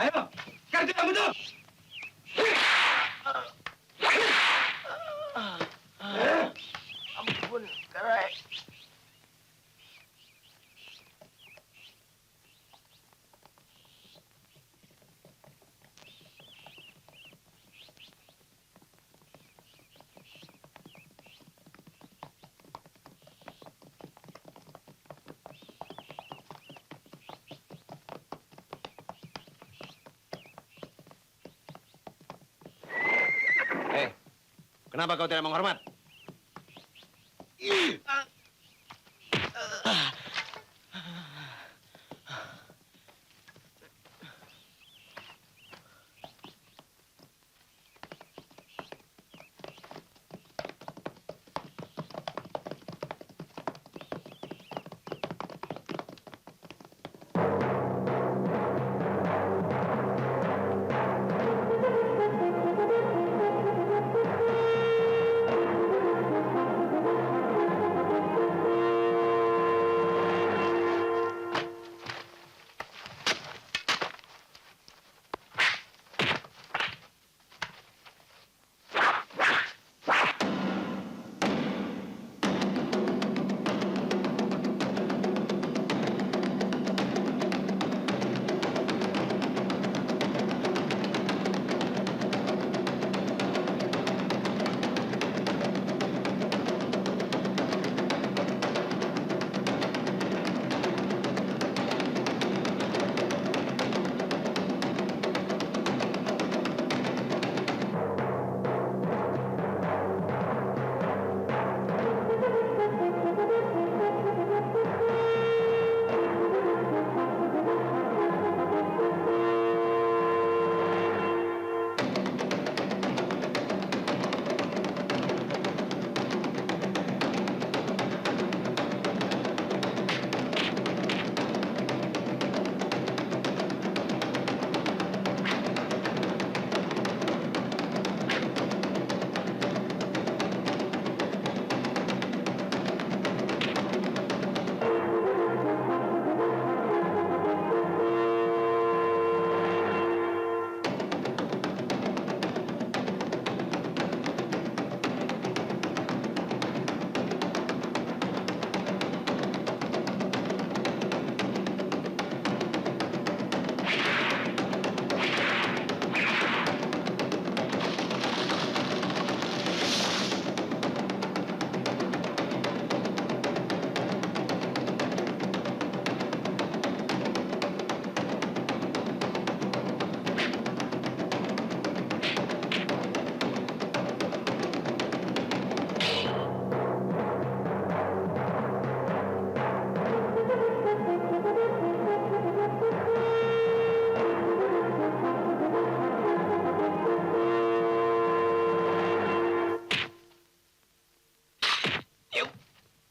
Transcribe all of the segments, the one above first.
Ayo, kerja kamu tuh. Ampun, Karai. Kenapa kau tidak menghormat?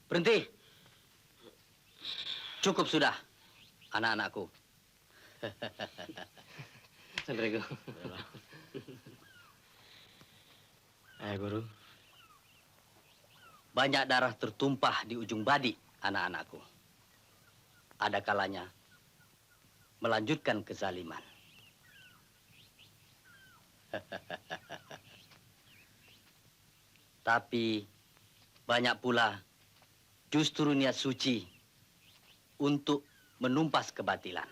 Berhenti. Cukup sudah, anak-anakku. Sandrego. Guru. Banyak darah tertumpah di ujung badi, anak-anakku. Ada kalanya melanjutkan kezaliman. Tapi banyak pula justru niat suci untuk menumpas kebatilan.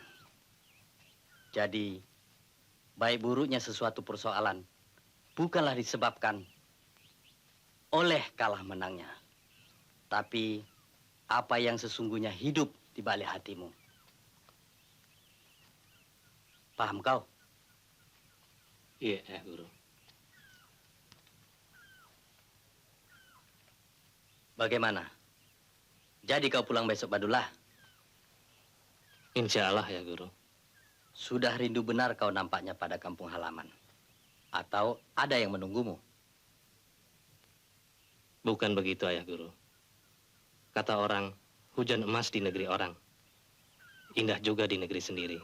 Jadi, baik buruknya sesuatu persoalan bukanlah disebabkan oleh kalah menangnya, tapi apa yang sesungguhnya hidup di balik hatimu. Paham kau? Iya, Guru. Bagaimana? Jadi kau pulang besok, Badullah? Insya Allah ya, Guru. Sudah rindu benar kau nampaknya pada kampung halaman? Atau ada yang menunggumu? Bukan begitu, Ayah Guru. Kata orang, hujan emas di negeri orang. Indah juga di negeri sendiri.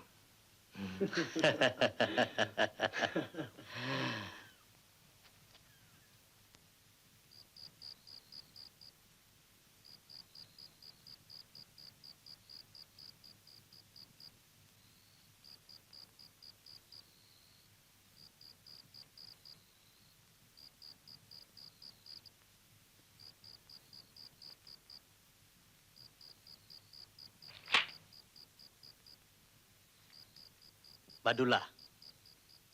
Badullah,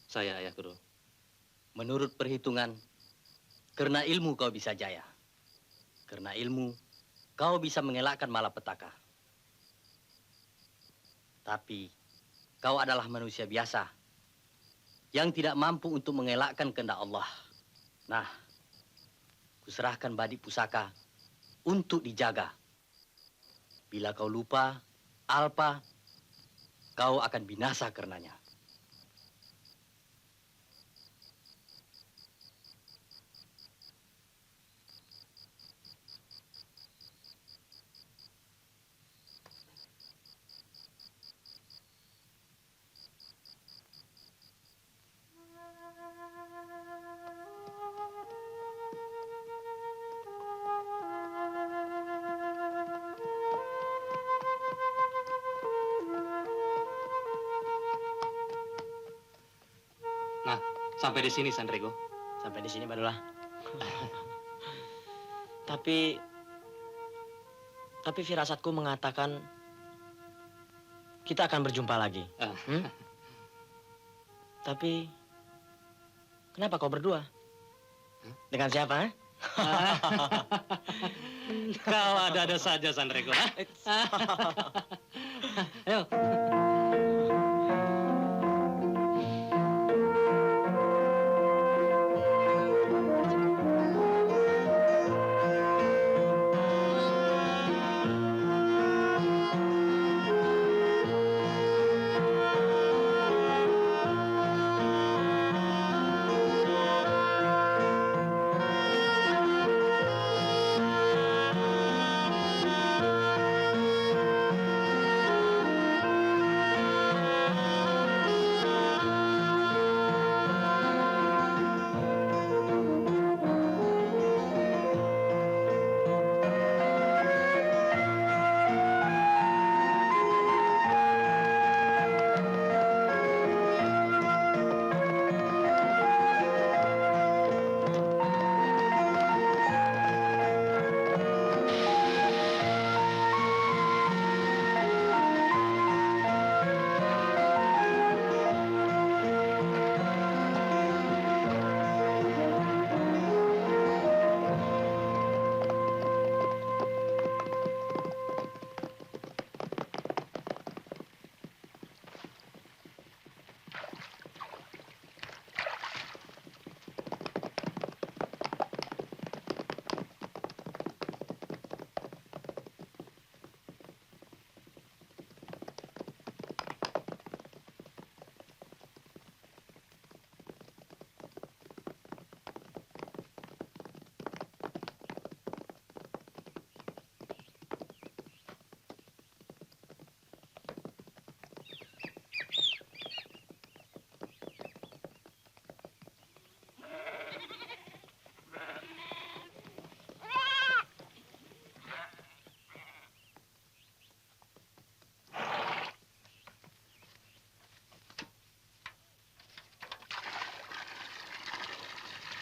Saya, Ayah Guru. menurut perhitungan, karena ilmu kau bisa jaya. Karena ilmu, kau bisa mengelakkan malapetaka. Tapi, kau adalah manusia biasa yang tidak mampu untuk mengelakkan kehendak Allah. Nah, kuserahkan badik pusaka untuk dijaga. Bila kau lupa, Alpa, kau akan binasa karenanya. Nah, sampai di sini, Sandrego. Sampai di sini, Badullah. Tapi firasatku mengatakan kita akan berjumpa lagi. Ah. Tapi kenapa kau berdua? Dengan siapa? Kau ada-ada saja, Sandrego. Ayo.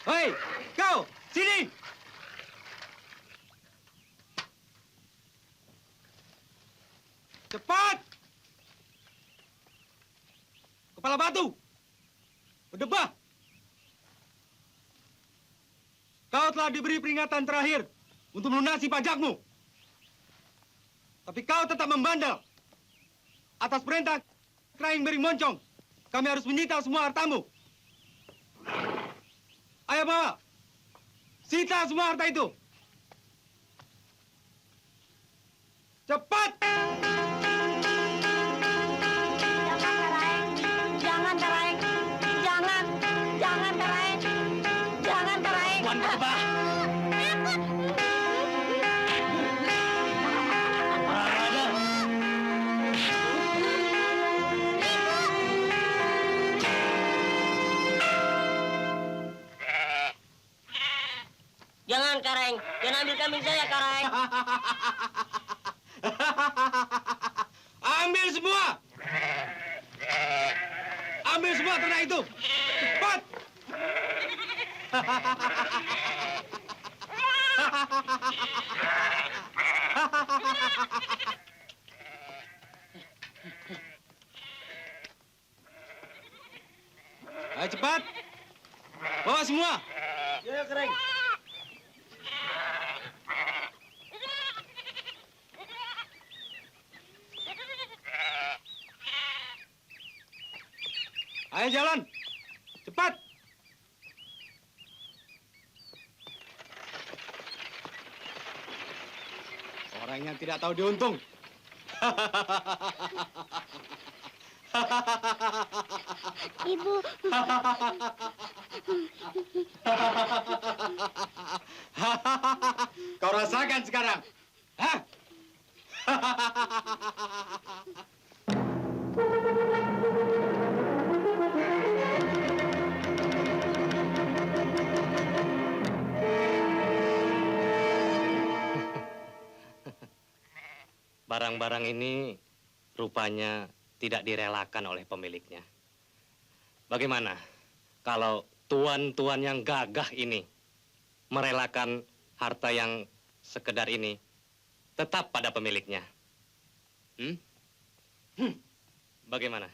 Hei, kau, sini! Cepat! Kepala batu! Berdebah! Kau telah diberi peringatan terakhir untuk melunasi pajakmu. Tapi kau tetap membandel. Atas perintah Kraing Bering Moncong, kami harus menyita semua hartamu. Ayo bawa. Sita semua harta itu. Cepat! Jangan, Karaeng. Jangan, Karaeng. Jangan, Karaeng. Tuan Berdebah. Jangan, Karaeng. Jangan ambil kambing saya, Karaeng. Ambil semua! Ambil semua ternak itu! Cepat! Ayo cepat. Bawa semua. Ya, Kereng. Ayo jalan. Cepat. Orang yang tidak tahu diuntung. Ibu, Kau rasakan sekarang. Hah? Barang-barang ini rupanya tidak direlakan oleh pemiliknya. Bagaimana kalau tuan-tuan yang gagah ini merelakan harta yang sekedar ini tetap pada pemiliknya? Bagaimana?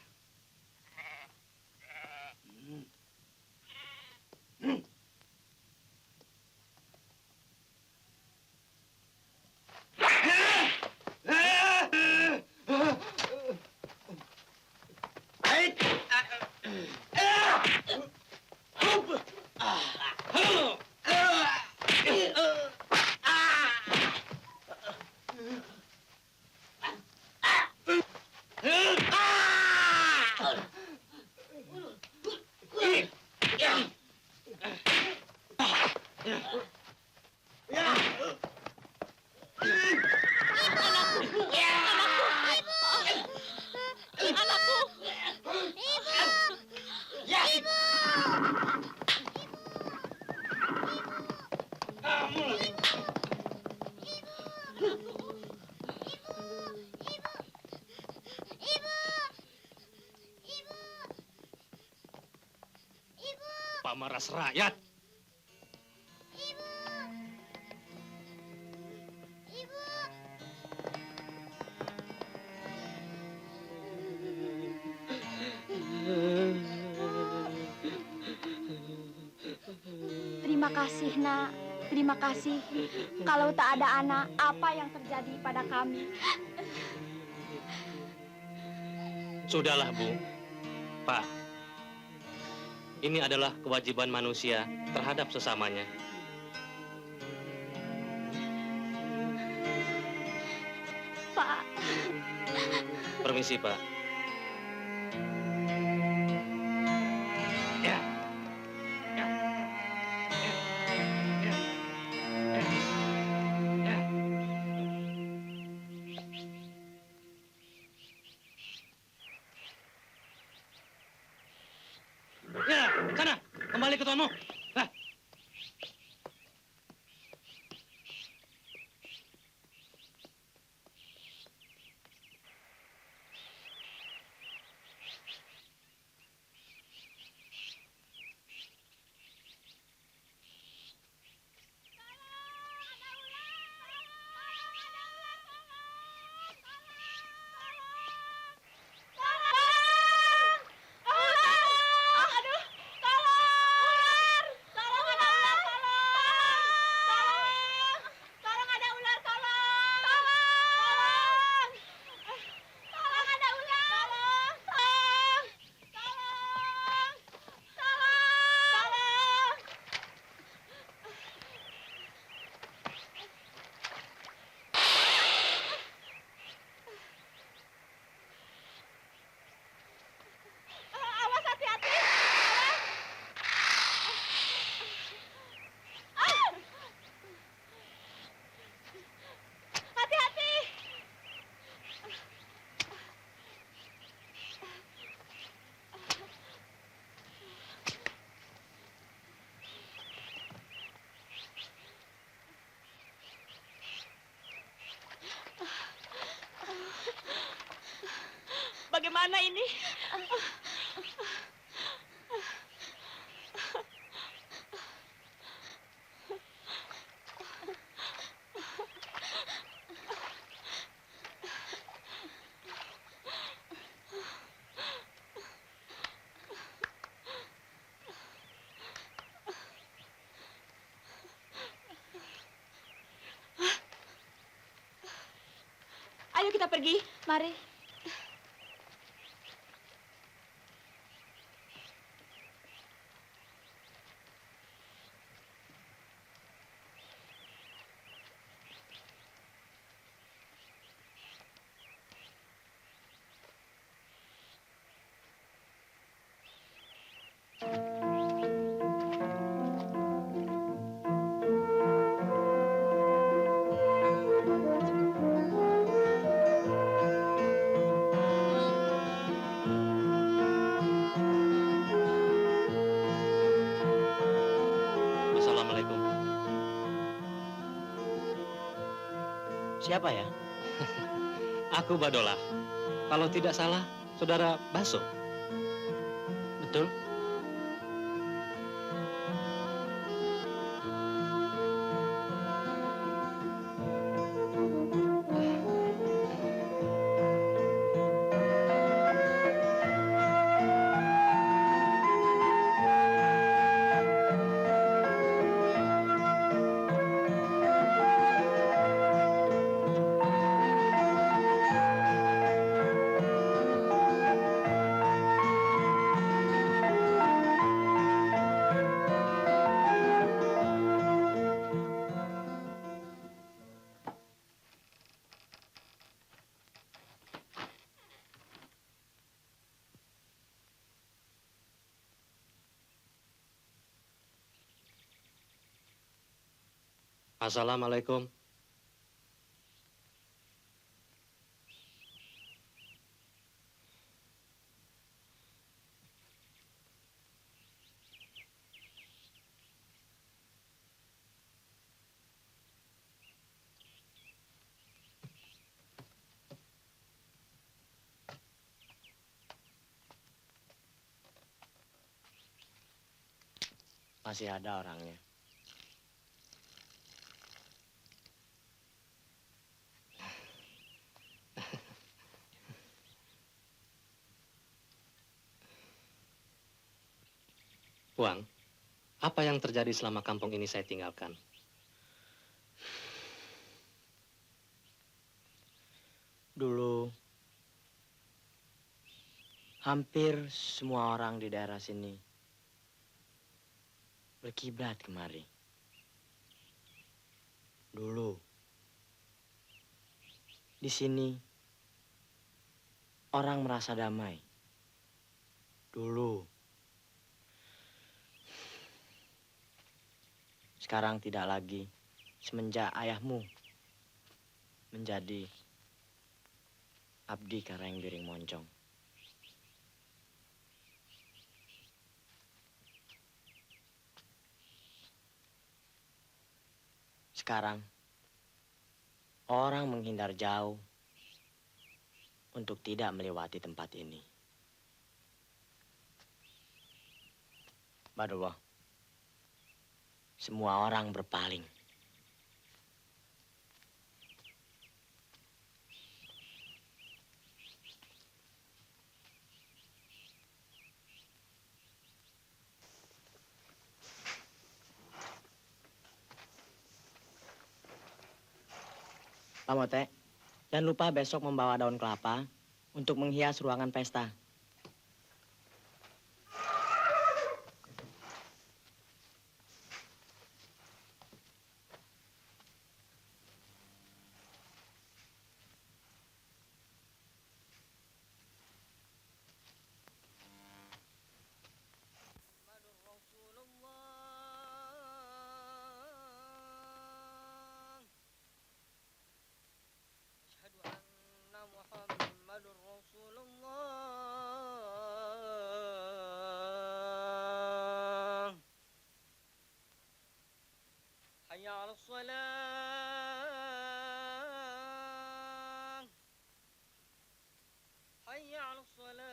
Pamaras rakyat. terima kasih, Nak. Terima kasih. Kalau tak ada anak, apa yang terjadi pada kami? Sudahlah, Bu. Pak. Ini adalah kewajiban manusia terhadap sesamanya. Pak. Permisi, Pak. Ya. Ya. Ya. Ya. Ya. Ya, sana, kembali ke tuanmu. Nah. Awas, hati-hati. Hati-hati. Bagaimana ini? kita pergi. Mari. Assalamualaikum. Siapa ya? Aku Badolah. Kalau tidak salah, saudara Baso. Betul? Assalamualaikum. Masih ada orangnya. Wang, apa yang terjadi selama kampung ini saya tinggalkan? Dulu, hampir semua orang di daerah sini berkiblat kemari. Dulu, di sini orang merasa damai. Dulu, sekarang tidak lagi semenjak ayahmu menjadi abdi Karanggiring Moncong. Sekarang, orang menghindar jauh untuk tidak melewati tempat ini. Badullah, semua orang berpaling. Pak Mote, jangan lupa besok membawa daun kelapa untuk menghias ruangan pesta. حي على الصلاة حي على الصلاة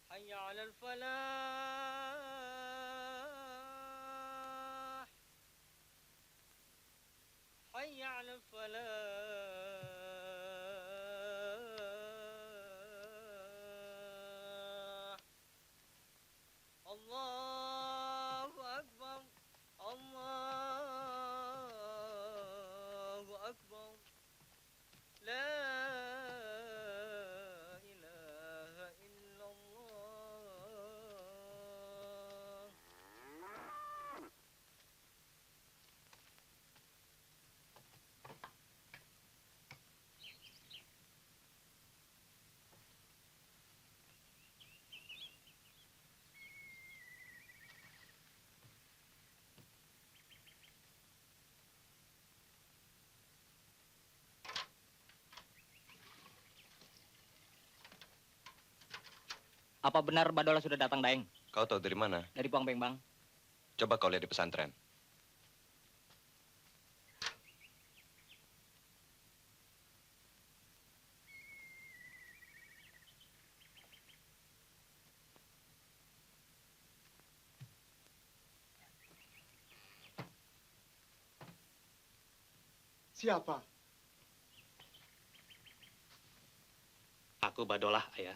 حي على الفلاح حي على الفلاح الله Apa benar Badola sudah datang, Daeng? Kau tahu dari mana? Dari Puang Beng, Bang. Coba kau lihat di pesantren. Siapa? Aku Badolah, ayah.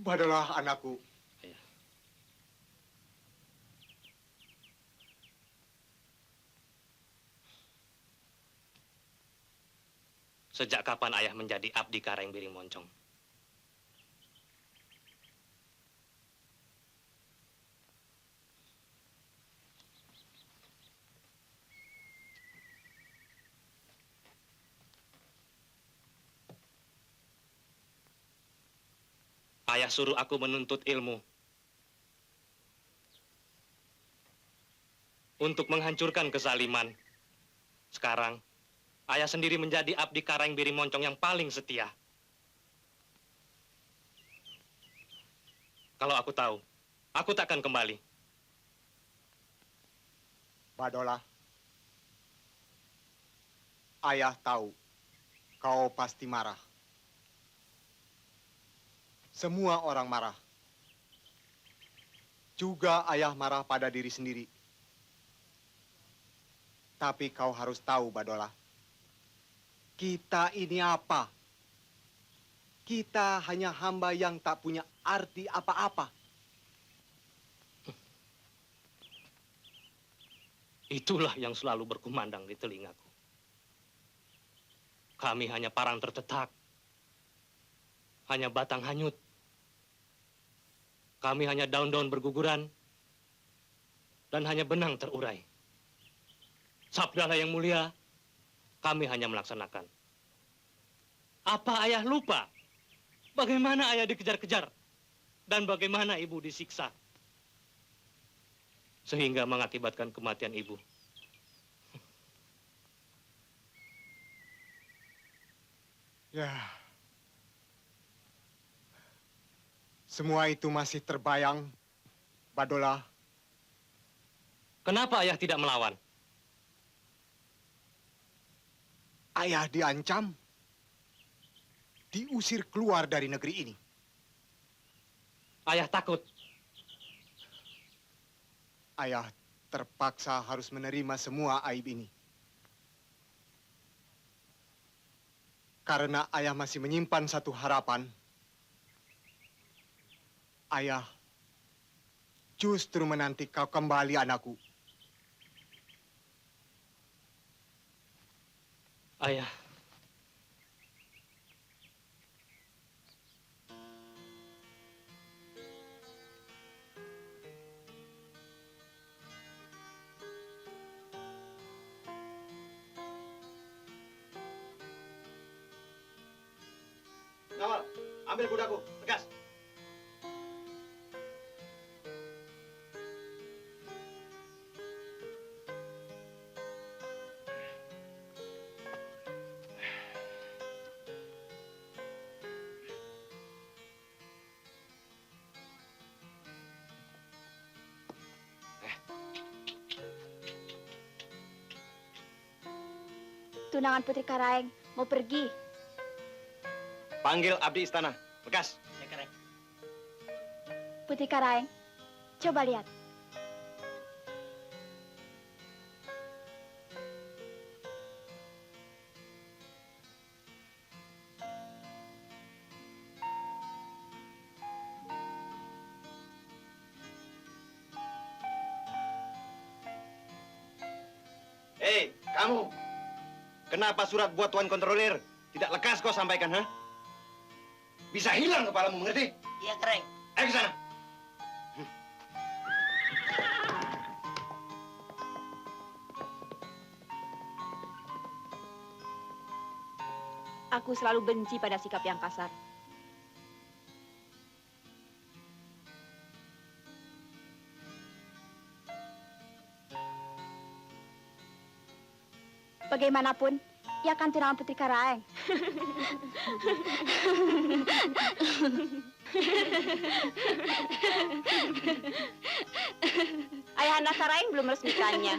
Badolah anakku. Ayah. Sejak kapan ayah menjadi abdi Karang Biring Moncong? Ayah suruh aku menuntut ilmu untuk menghancurkan kezaliman. Sekarang, ayah sendiri menjadi abdi Karang Biring Moncong yang paling setia. Kalau aku tahu, aku takkan kembali. Badolah. Ayah tahu kau pasti marah. Semua orang marah. Juga ayah marah pada diri sendiri. Tapi kau harus tahu, Badolah. Kita ini apa? Kita hanya hamba yang tak punya arti apa-apa. Itulah yang selalu berkumandang di telingaku. Kami hanya parang tertetak. Hanya batang hanyut. Kami hanya daun-daun berguguran. Dan hanya benang terurai. Sabdalah yang mulia, kami hanya melaksanakan. Apa ayah lupa? Bagaimana ayah dikejar-kejar? Dan bagaimana ibu disiksa? Sehingga mengakibatkan kematian ibu. Ya. Semua itu masih terbayang, Badolah. Kenapa ayah tidak melawan? Ayah diancam, diusir keluar dari negeri ini. Ayah takut. Ayah terpaksa harus menerima semua aib ini. Karena ayah masih menyimpan satu harapan. Ayah justru menanti kau kembali, anakku. Ayah. Nawal, ambil kudaku, tegas. Tunangan Putri Karaeng mau pergi. Panggil abdi istana. Bekas. Ya, Karang. Putri Karaeng, coba lihat. Hei, kamu. Kenapa surat buat Tuan Kontrolir tidak lekas kau sampaikan, ha? Bisa hilang kepalamu, mengerti? Iya, Karang. Ayo ke sana. Aku selalu benci pada sikap yang kasar. Bagaimanapun, ia kan tunangan Putri Karaeng. Ayahanda Karaeng belum meresmikannya.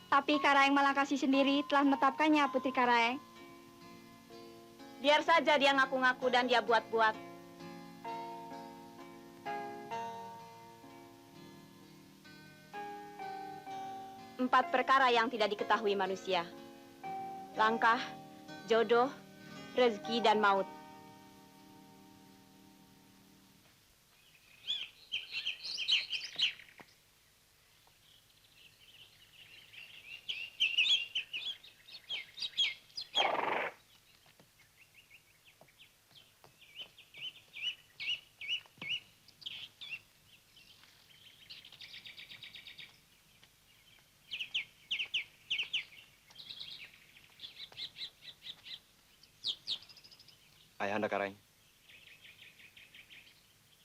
Tapi Karaeng Malangkasi sendiri telah menetapkannya, Putri Karaeng. Biar saja dia ngaku-ngaku dan dia buat-buat. Empat perkara yang tidak diketahui manusia. Langkah, jodoh, rezeki, dan maut. Ayahanda Karaeng.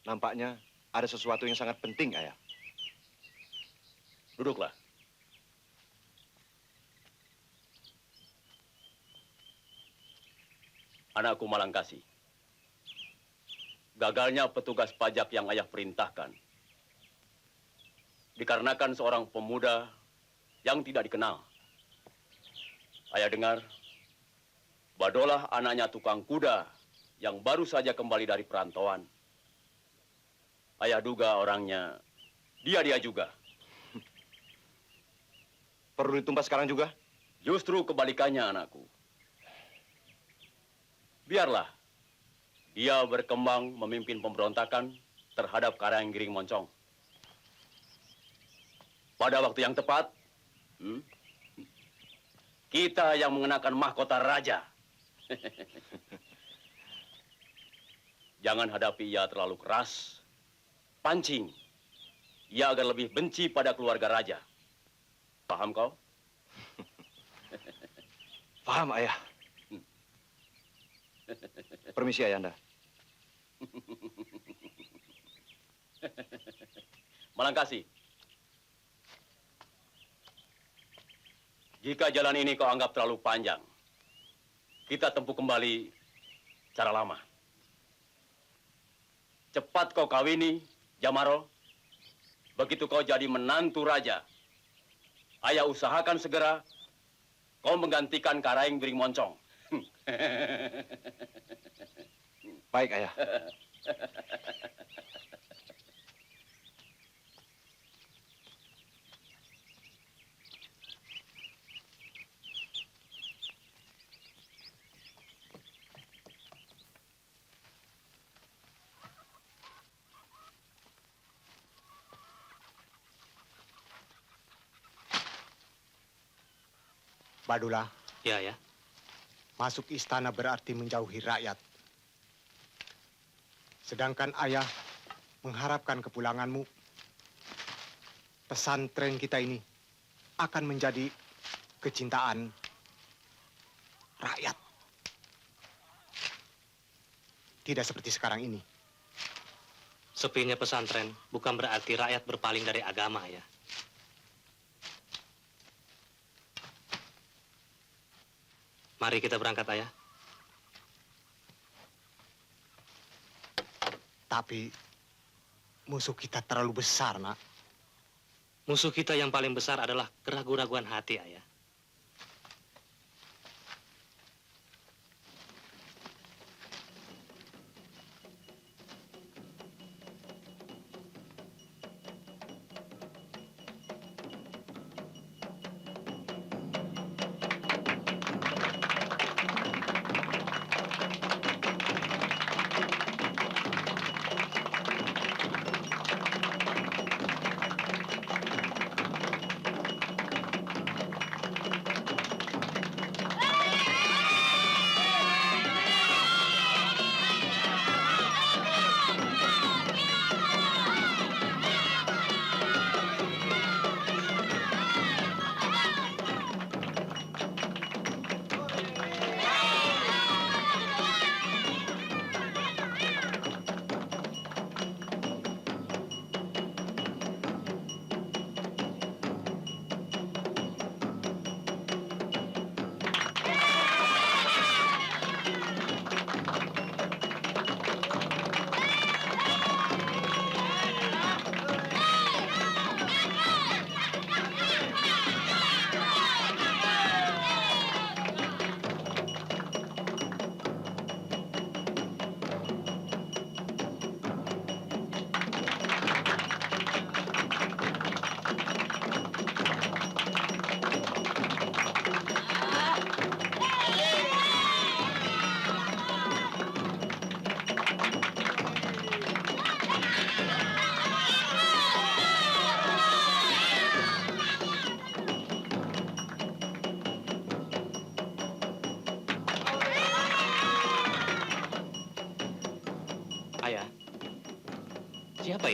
Nampaknya ada sesuatu yang sangat penting, Ayah. Duduklah. Anakku Malangkasi. Gagalnya petugas pajak yang ayah perintahkan dikarenakan seorang pemuda yang tidak dikenal. Ayah dengar Badolah anaknya tukang kuda yang baru saja kembali dari perantauan. Ayah duga orangnya dia juga. Perlu ditumpas sekarang juga? Justru kebalikannya, anakku. Biarlah dia berkembang memimpin pemberontakan terhadap Karaeng Giring Moncong. Pada waktu yang tepat, kita yang mengenakan mahkota raja. Jangan hadapi ia terlalu keras. Pancing. Ia agar lebih benci pada keluarga raja. Paham kau? Paham, Ayah. Permisi, Ayahanda. Malangkasi. Jika jalan ini kau anggap terlalu panjang, kita tempuh kembali cara lama. Cepat kau kawini, Jamaro. Begitu kau jadi menantu raja, ayah usahakan segera kau menggantikan Karaeng Giring Moncong. Baik, Ayah. Badulah, Ya, ya. masuk istana berarti menjauhi rakyat. Sedangkan ayah mengharapkan kepulanganmu. Pesantren kita ini akan menjadi kecintaan rakyat. Tidak seperti sekarang ini. Sepinya pesantren bukan berarti rakyat berpaling dari agama, ya. Mari kita berangkat, ayah. Tapi musuh kita terlalu besar, nak. Musuh kita yang paling besar adalah keraguan-raguan hati, ayah.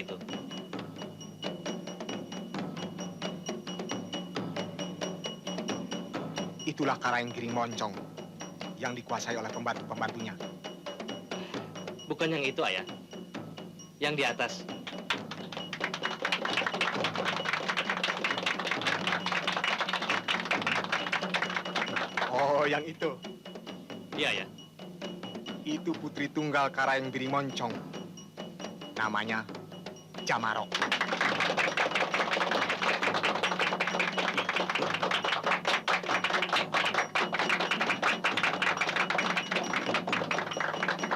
itu? Itulah Karaeng Giring Moncong yang dikuasai oleh pembantu-pembantunya. Bukan yang itu, Ayah. Yang di atas. Oh, yang itu. Iya, ya. Itu putri tunggal Karaeng Giring Moncong. Namanya Jamarok.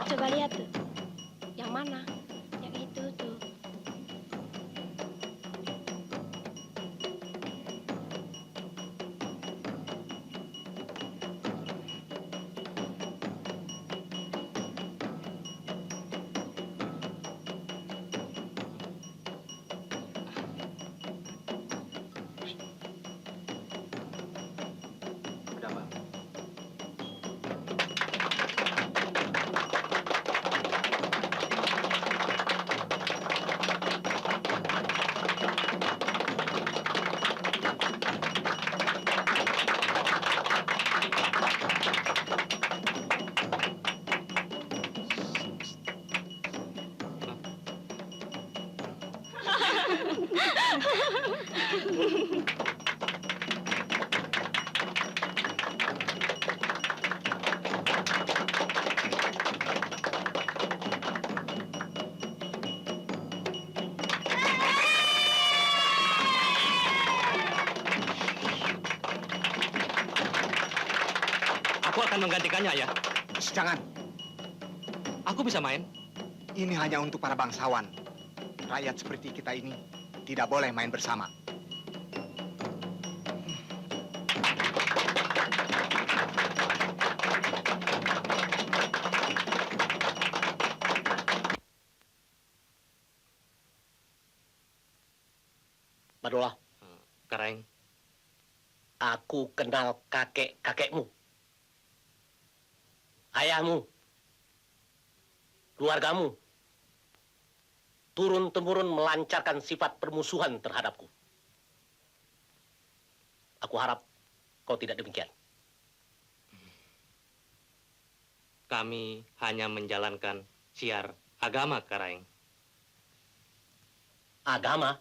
Coba lihat tuh. Yang mana? Yang itu tuh. Aku akan menggantikannya, Ayah. Jangan. Aku bisa main. Ini hanya untuk para bangsawan. Rakyat seperti kita ini tidak boleh main bersama. Badola, Karaeng, aku kenal kakek-kakekmu. Ayahmu. Keluargamu. Turun-temurun melancarkan sifat permusuhan terhadapku. Aku harap kau tidak demikian. kami hanya menjalankan siar agama, Karaeng. Agama?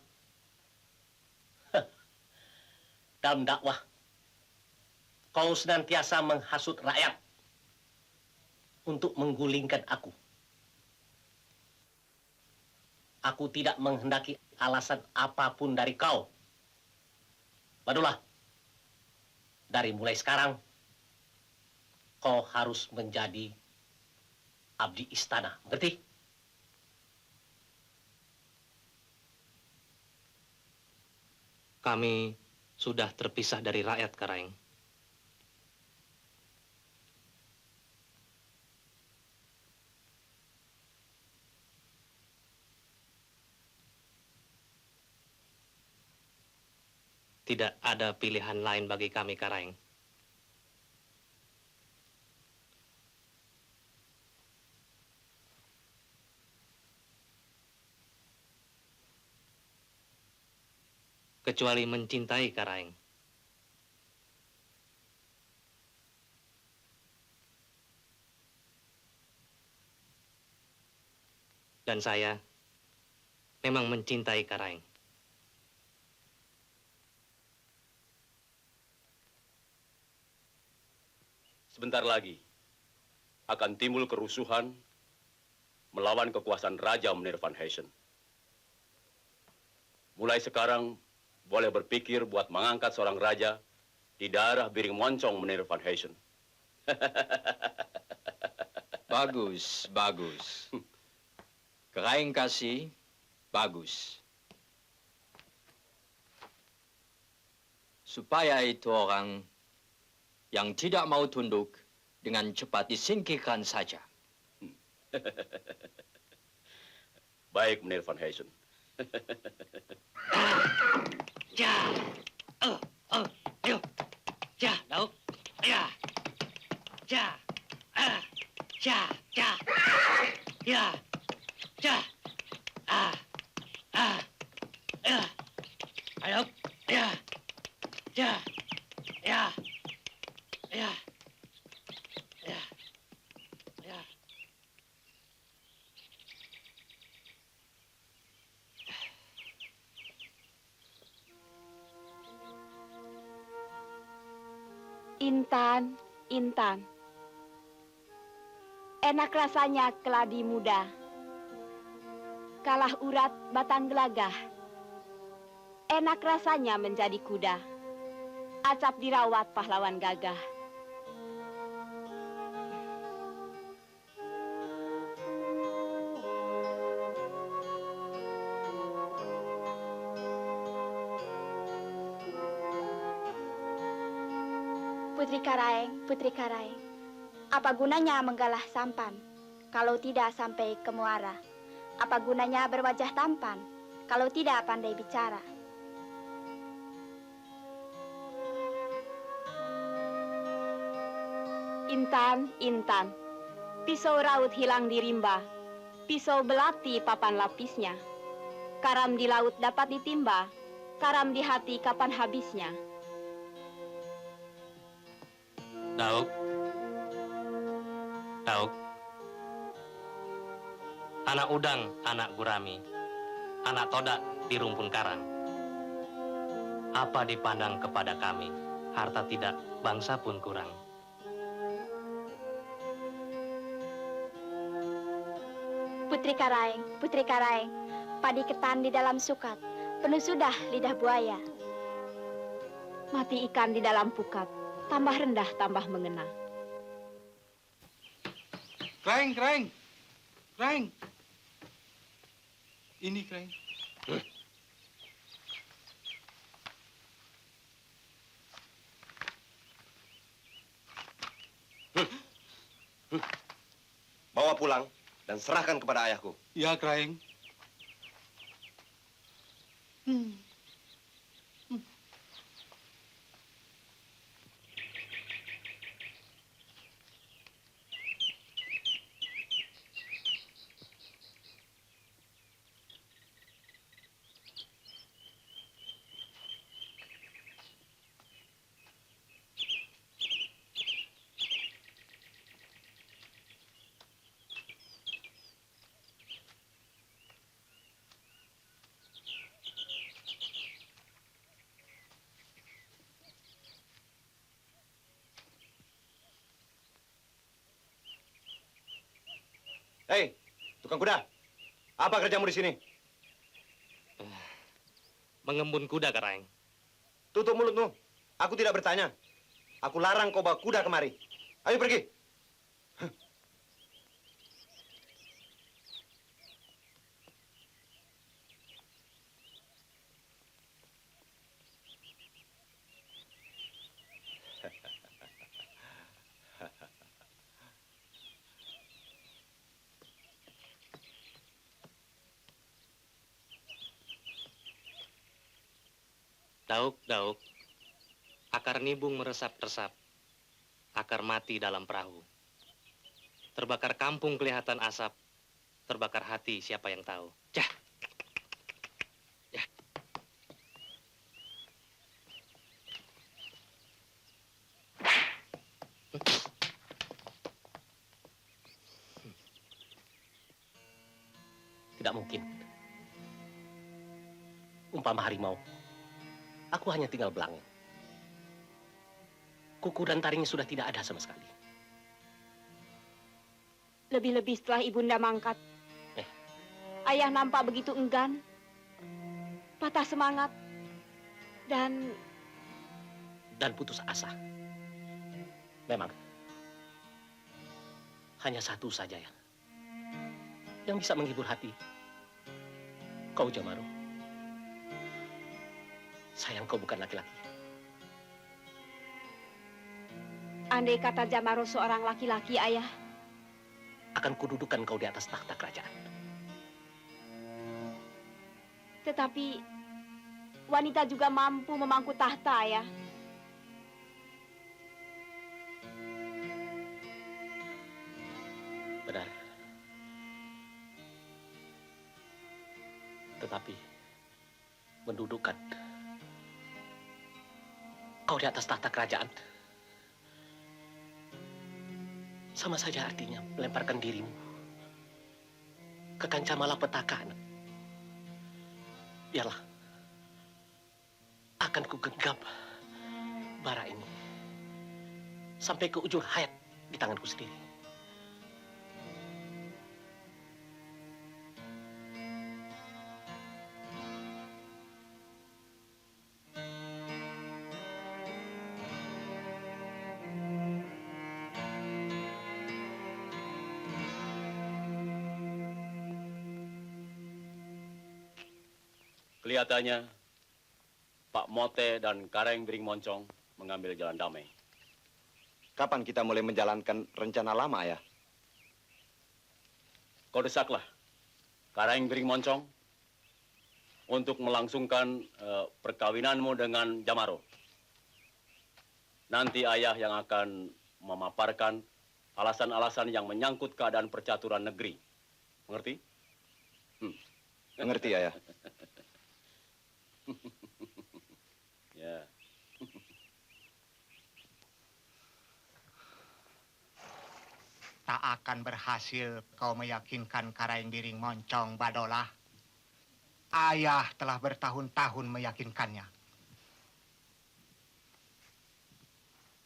Dalam dakwah, kau senantiasa menghasut rakyat untuk menggulingkan aku. Aku tidak menghendaki alasan apapun dari kau. Badulah, dari mulai sekarang, kau harus menjadi abdi istana. Ngerti? Kami sudah terpisah dari rakyat, Karaeng. Tidak ada pilihan lain bagi kami, Karaeng. Kecuali mencintai, Karaeng. Dan saya memang mencintai Karaeng. Sebentar lagi akan timbul kerusuhan melawan kekuasaan Raja Munir van Heysen. Mulai sekarang boleh berpikir buat mengangkat seorang raja di daerah Biring Moncong Munir van Heysen. Bagus, bagus. Karaeng kasih, bagus. Supaya itu orang yang tidak mau tunduk dengan cepat disingkirkan saja. Baik, Munir van Heysen. Ya, ayo, ya, Daud, ya, ya, ya, ya, ya, ya, Ayo. Ya. Ya. Ya. Ya. Ya. Ya. Intan, Intan. Enak rasanya keladi muda. Kalah urat batang gelagah. Enak rasanya menjadi kuda. Acap dirawat pahlawan gagah. Putri Karaeng, apa gunanya menggalah sampan kalau tidak sampai ke muara? Apa gunanya berwajah tampan kalau tidak pandai bicara? Intan, Intan, pisau raut hilang di rimba, pisau belati papan lapisnya. Karam di laut dapat ditimba, karam di hati kapan habisnya? Dauk. Dauk. Anak udang, anak gurami. Anak todak di rumpun karang. Apa dipandang kepada kami, harta tidak, bangsa pun kurang. Putri Karaeng, padi ketan di dalam sukat, penuh sudah lidah buaya. Mati ikan di dalam pukat, tambah rendah, tambah mengena. Kraeng, Kraeng. Kraeng. Ini Kraeng. Bawa pulang dan serahkan kepada ayahku. Ya, Kraeng. Hei, tukang kuda. Apa kerjamu di sini? Mengembun kuda, Karaeng. Tutup mulutmu. Aku tidak bertanya. Aku larang kau bawa kuda kemari. Ayo pergi. Dauk, Dauk. Akar nibung meresap-resap. Akar mati dalam perahu. Terbakar kampung kelihatan asap. Terbakar hati siapa yang tahu. Cah. Ya. Tidak mungkin. Umpama harimau. Aku hanya tinggal belang. Kuku dan taringnya sudah tidak ada sama sekali. Lebih-lebih setelah ibunda mangkat. Ayah nampak begitu enggan, patah semangat, dan putus asa. Memang. Hanya satu saja yang bisa menghibur hati. Kau, Jamaru. Sayang kau bukan laki-laki. andai kata Jamaro seorang laki-laki, ayah, akan kududukan kau di atas takhta kerajaan. tetapi wanita juga mampu memangku tahta, ayah. Benar. Tetapi mendudukkan kau di atas tahta kerajaan. Sama saja artinya melemparkan dirimu ke kancah malapetaka, anak. Biarlah, akan ku genggam bara ini sampai ke ujung hayat di tanganku sendiri. Kelihatannya Pak Mote dan Kareng Bering Moncong mengambil jalan damai. Kapan kita mulai menjalankan rencana lama, Ayah? Kau desaklah Kareng Bering Moncong untuk melangsungkan perkawinanmu dengan Jamaro. Nanti ayah yang akan memaparkan alasan-alasan yang menyangkut keadaan percaturan negeri. Mengerti? Mengerti, Ayah. Ya. Tak akan berhasil kau meyakinkan Kareng Biring Moncong, Badolah. Ayah telah bertahun-tahun meyakinkannya.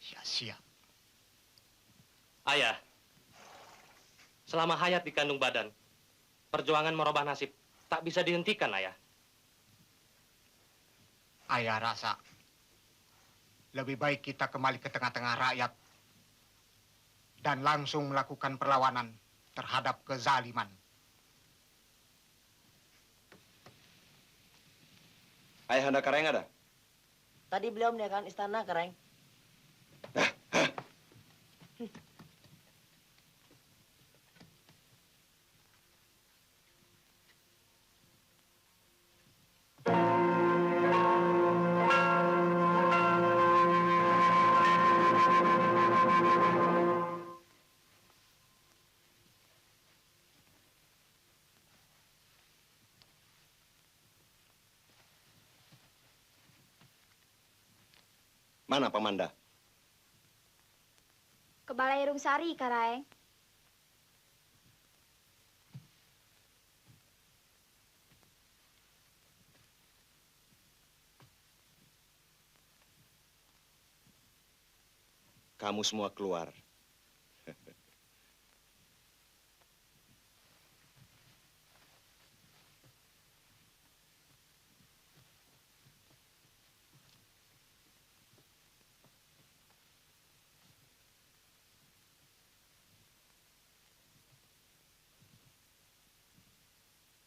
Sia-sia. Ayah, selama hayat di kandung badan, perjuangan merubah nasib tak bisa dihentikan, Ayah. Ayah rasa lebih baik kita kembali ke tengah-tengah rakyat dan langsung melakukan perlawanan terhadap kezaliman. Ayahanda Kareng ada? Tadi beliau meninggalkan istana, Kareng. Mana Pamanda? Ke Balai Rungsari, Kareng. Kamu semua keluar.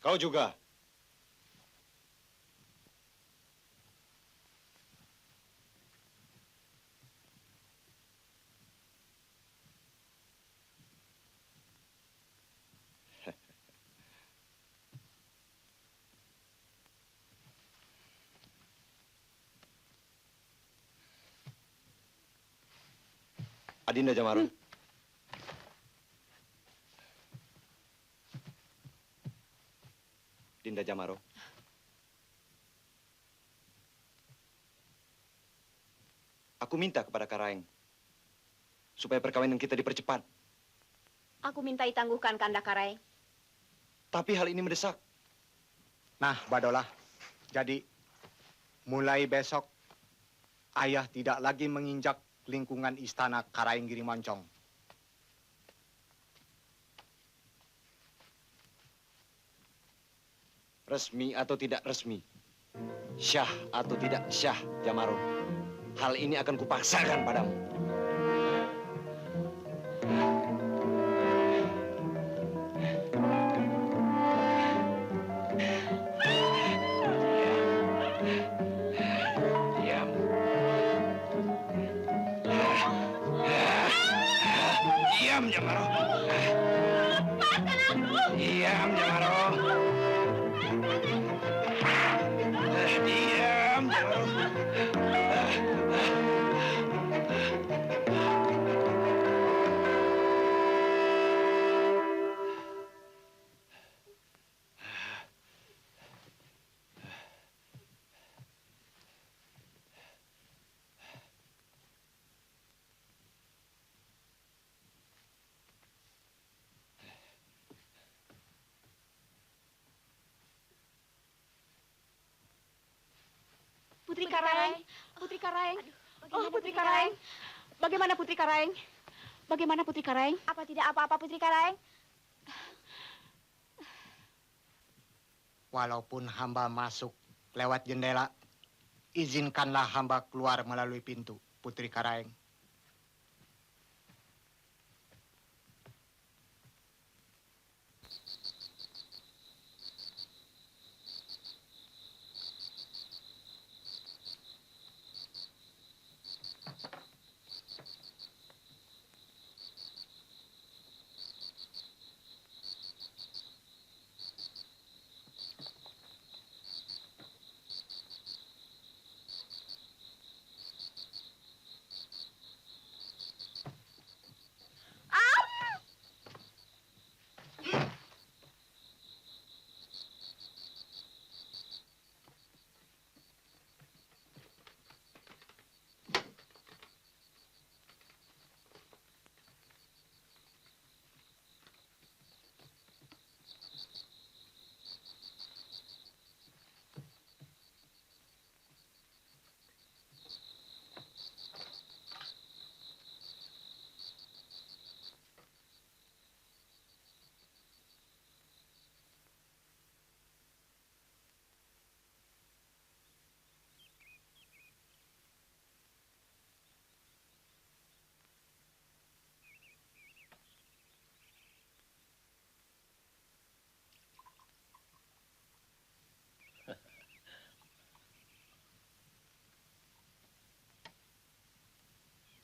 Kau juga. Adinda Jamaro. Dinda Jamaro. Aku minta kepada Kareng supaya perkawinan kita dipercepat. Aku minta ditangguhkan, Kanda Kareng. Tapi hal ini mendesak. Nah, Badolah, jadi mulai besok ayah tidak lagi menginjak lingkungan istana Kareng Giri Moncong. Resmi atau tidak resmi, syah atau tidak syah, Jamaro, hal ini akan kupaksakan padamu. Diam. Diam, Jamaro. Lepaskan aku! Diam, Jamaro. Diam, Jamaro. Putri Karaeng. Putri Karaeng. Oh, Putri Karaeng. Bagaimana Putri Karaeng? Bagaimana Putri Karaeng? Apa tidak apa-apa Putri Karaeng? Walaupun hamba masuk lewat jendela, izinkanlah hamba keluar melalui pintu, Putri Karaeng.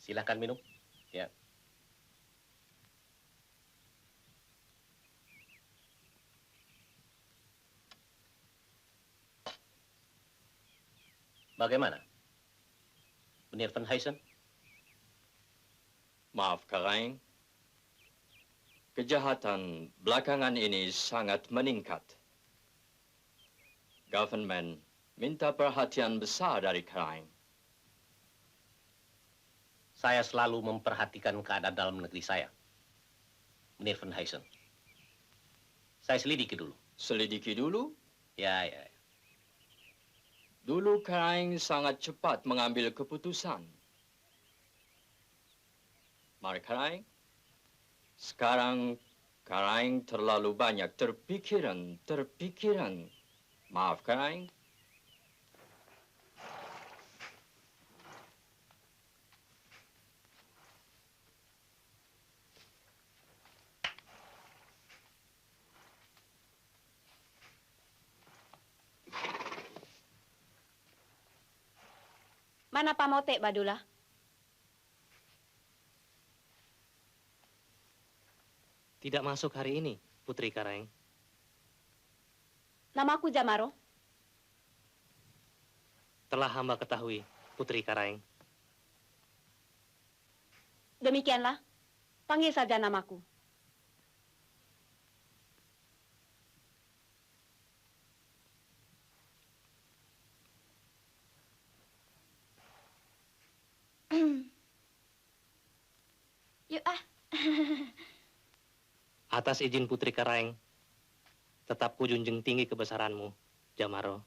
Silakan minum. Ya. Bagaimana? Meneer Van Huysen? Maaf, Karaeng. Kejahatan belakangan ini sangat meningkat. Government minta perhatian besar dari Karaeng. Saya selalu memperhatikan keadaan dalam negeri saya. Meneer Van Huysen. Saya selidiki dulu. Selidiki dulu? Ya. Dulu Karaeng sangat cepat mengambil keputusan. Mari Karaeng. Sekarang Karaeng terlalu banyak terpikiran. Maaf Karaeng. Mana Pamote, Badulah? Tidak masuk hari ini, Putri Karaeng. Namaku Jamaro. Telah hamba ketahui, Putri Karaeng. Demikianlah. Panggil saja namaku. Yuk Atas izin Putri Karaeng, tetap kujunjung tinggi kebesaranmu, Jamaro.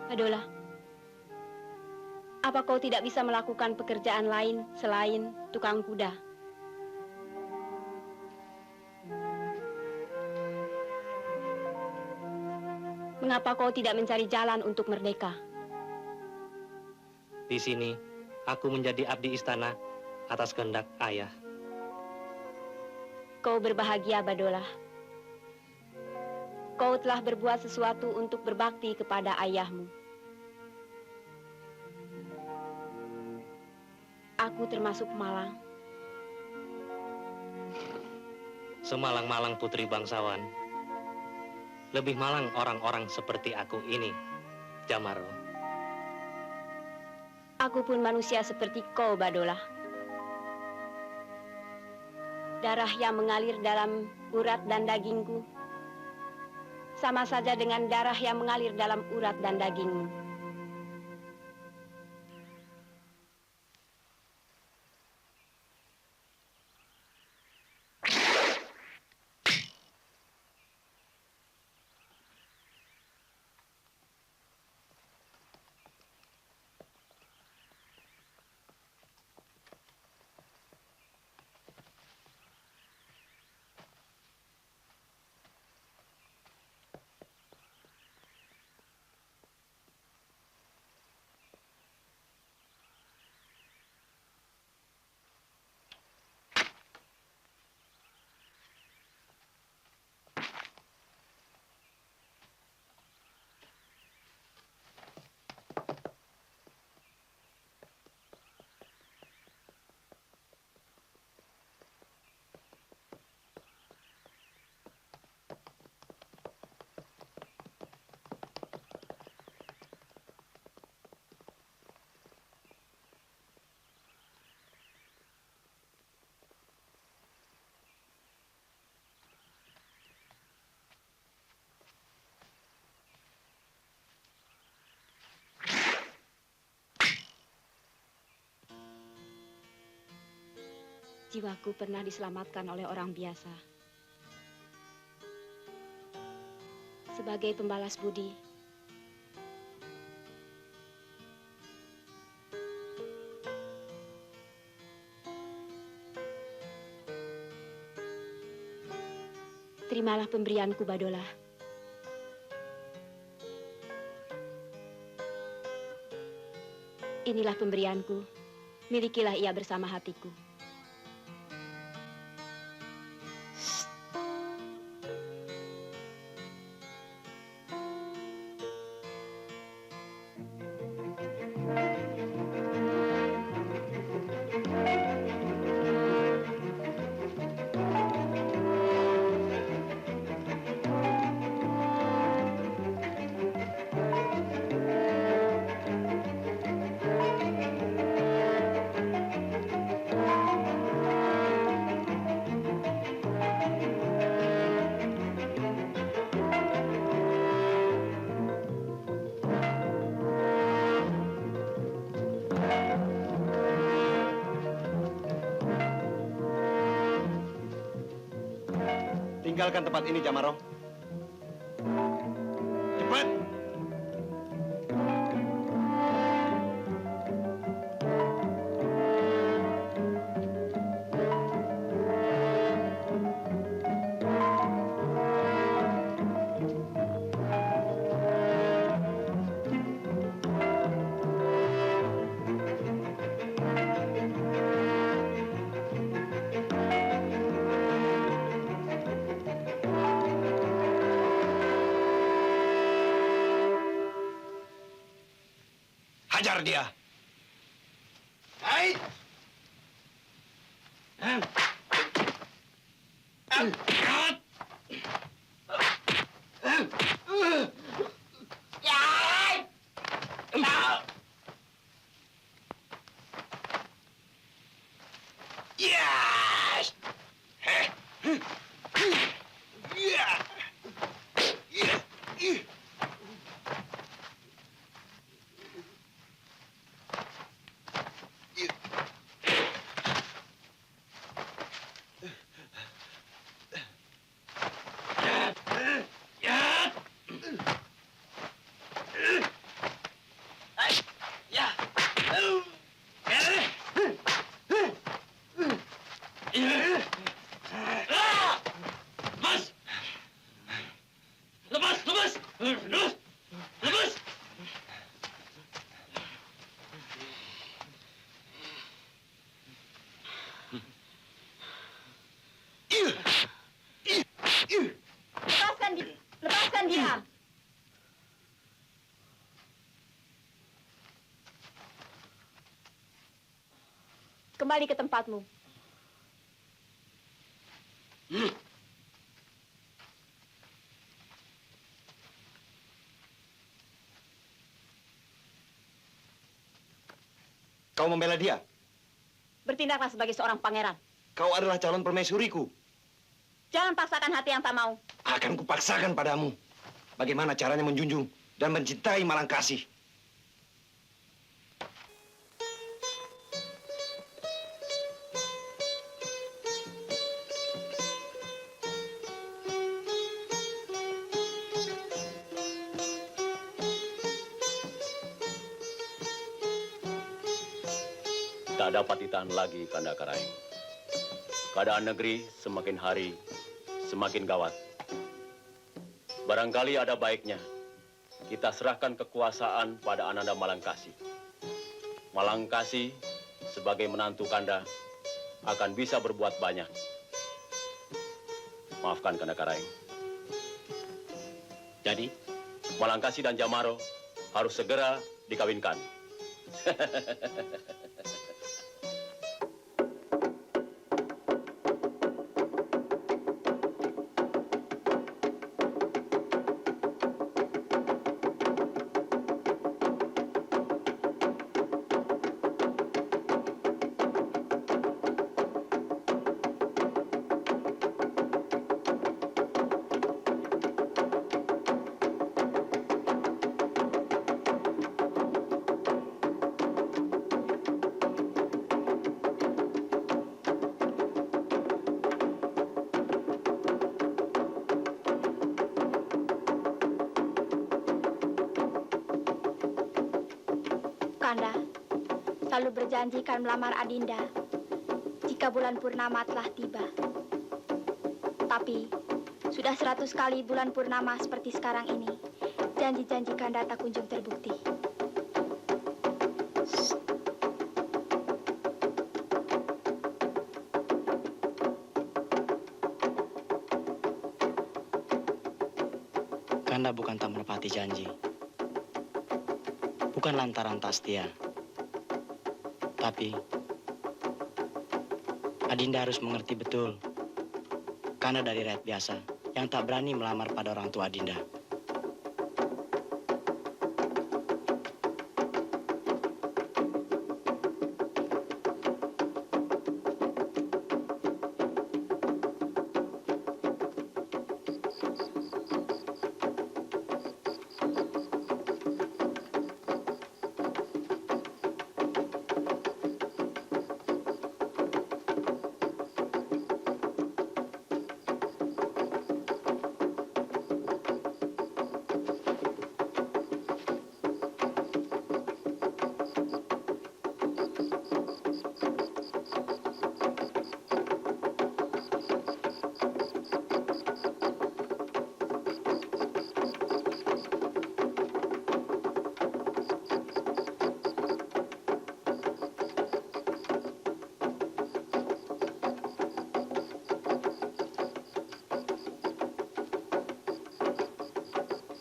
Badolah, apa kau tidak bisa melakukan pekerjaan lain selain tukang kuda? Mengapa kau tidak mencari jalan untuk merdeka? Di sini, aku menjadi abdi istana atas kehendak ayah. Kau berbahagia, Badolah. Kau telah berbuat sesuatu untuk berbakti kepada ayahmu. Aku termasuk malang. Semalang-malang putri bangsawan. Lebih malang orang-orang seperti aku ini, Jamaro. Aku pun manusia seperti kau, Badolah. Darah yang mengalir dalam urat dan dagingku sama saja dengan darah yang mengalir dalam urat dan dagingmu. Jiwaku pernah diselamatkan oleh orang biasa. Sebagai pembalas budi, terimalah pemberianku, Badola. Inilah pemberianku. Milikilah ia bersama hatiku. Tinggalkan tempat ini, Jamaro. Cepat! Hajar dia. Hai. Yes. Lepaskan dia. Kembali ke tempatmu. Kau membela dia. Bertindaklah sebagai seorang pangeran. Kau adalah calon permaisuriku. Jangan paksakan hati yang tak mau. Akan kupaksakan padamu. Bagaimana caranya menjunjung dan mencintai Malangkasih. Tak dapat ditahan lagi, Kanda Karaeng. Keadaan negeri semakin hari semakin gawat. Barangkali ada baiknya kita serahkan kekuasaan pada Ananda Malangkasih. Malangkasih sebagai menantu Kanda akan bisa berbuat banyak. Maafkan, Kanda Karaeng. Jadi, Malangkasih dan Jamaro harus segera dikawinkan. Kanda selalu berjanji akan melamar Adinda jika bulan purnama telah tiba. Tapi sudah 100 kali bulan purnama seperti sekarang ini, janji-janji Kanda tak kunjung terbukti. Kanda bukan tak menepati janji. Bukan lantaran tak setia. Tapi Adinda harus mengerti betul. Kanda dari rakyat biasa yang tak berani melamar pada orang tua Adinda.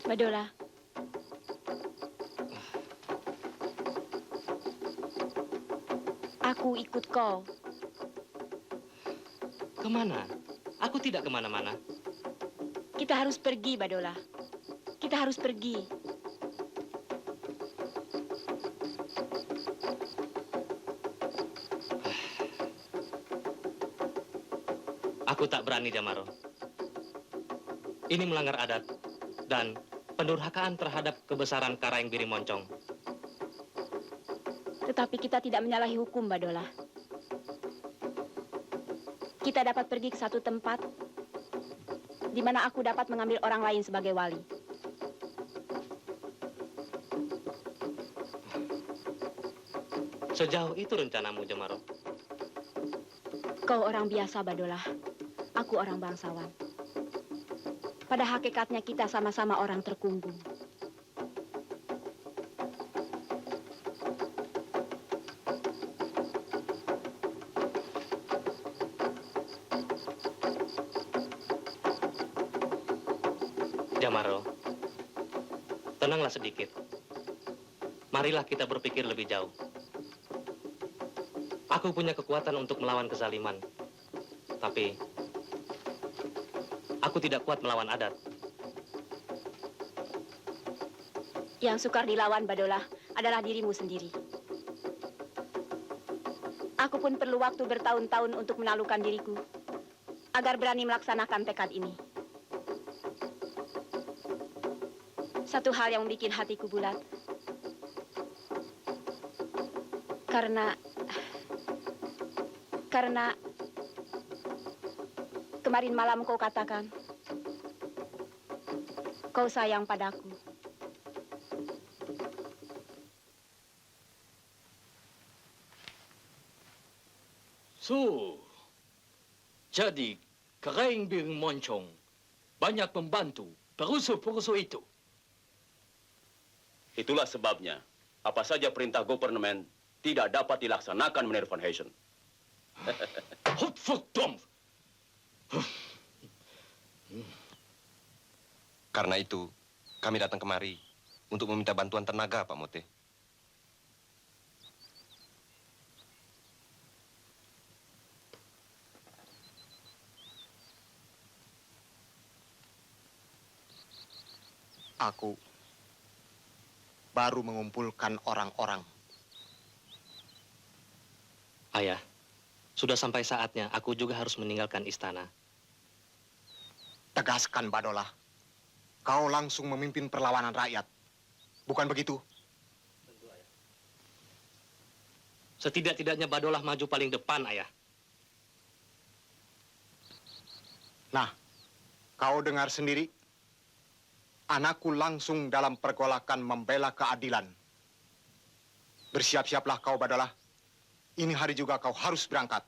Badola, aku ikut kau. Kemana? Aku tidak kemana-mana. Kita harus pergi, Badola. Kita harus pergi. Aku tak berani, Jamaro. Ini melanggar adat dan pendurhakaan terhadap kebesaran Karaeng Biri Moncong. Tetapi kita tidak menyalahi hukum, Badola. Kita dapat pergi ke satu tempat di mana aku dapat mengambil orang lain sebagai wali. Sejauh itu rencanamu, Jamaro? Kau orang biasa, Badola. Aku orang bangsawan. Pada hakikatnya kita sama-sama orang terkungkung. Jamaro, tenanglah sedikit. Marilah kita berpikir lebih jauh. Aku punya kekuatan untuk melawan kezaliman. Tapi aku tidak kuat melawan adat. Yang sukar dilawan, Badola, adalah dirimu sendiri. Aku pun perlu waktu bertahun-tahun untuk menaklukkan diriku agar berani melaksanakan tekad ini. Satu hal yang membuat hatiku bulat. Karena kemarin malam kau katakan kau sayang padaku. So, jadi Karaeng Biri Moncong banyak membantu perusuh-perusuh itu. Itulah sebabnya, apa saja perintah government tidak dapat dilaksanakan, Meneer Van Heysen. Karena itu, kami datang kemari untuk meminta bantuan tenaga, Pak Mote. Aku baru mengumpulkan orang-orang. Ayah, sudah sampai saatnya aku juga harus meninggalkan istana. Tegaskan, Badola. Kau langsung memimpin perlawanan rakyat. Bukan begitu? Setidak-tidaknya Badolah maju paling depan, Ayah. Nah, kau dengar sendiri. Anakku langsung dalam pergolakan membela keadilan. Bersiap-siaplah kau, Badolah. Ini hari juga kau harus berangkat.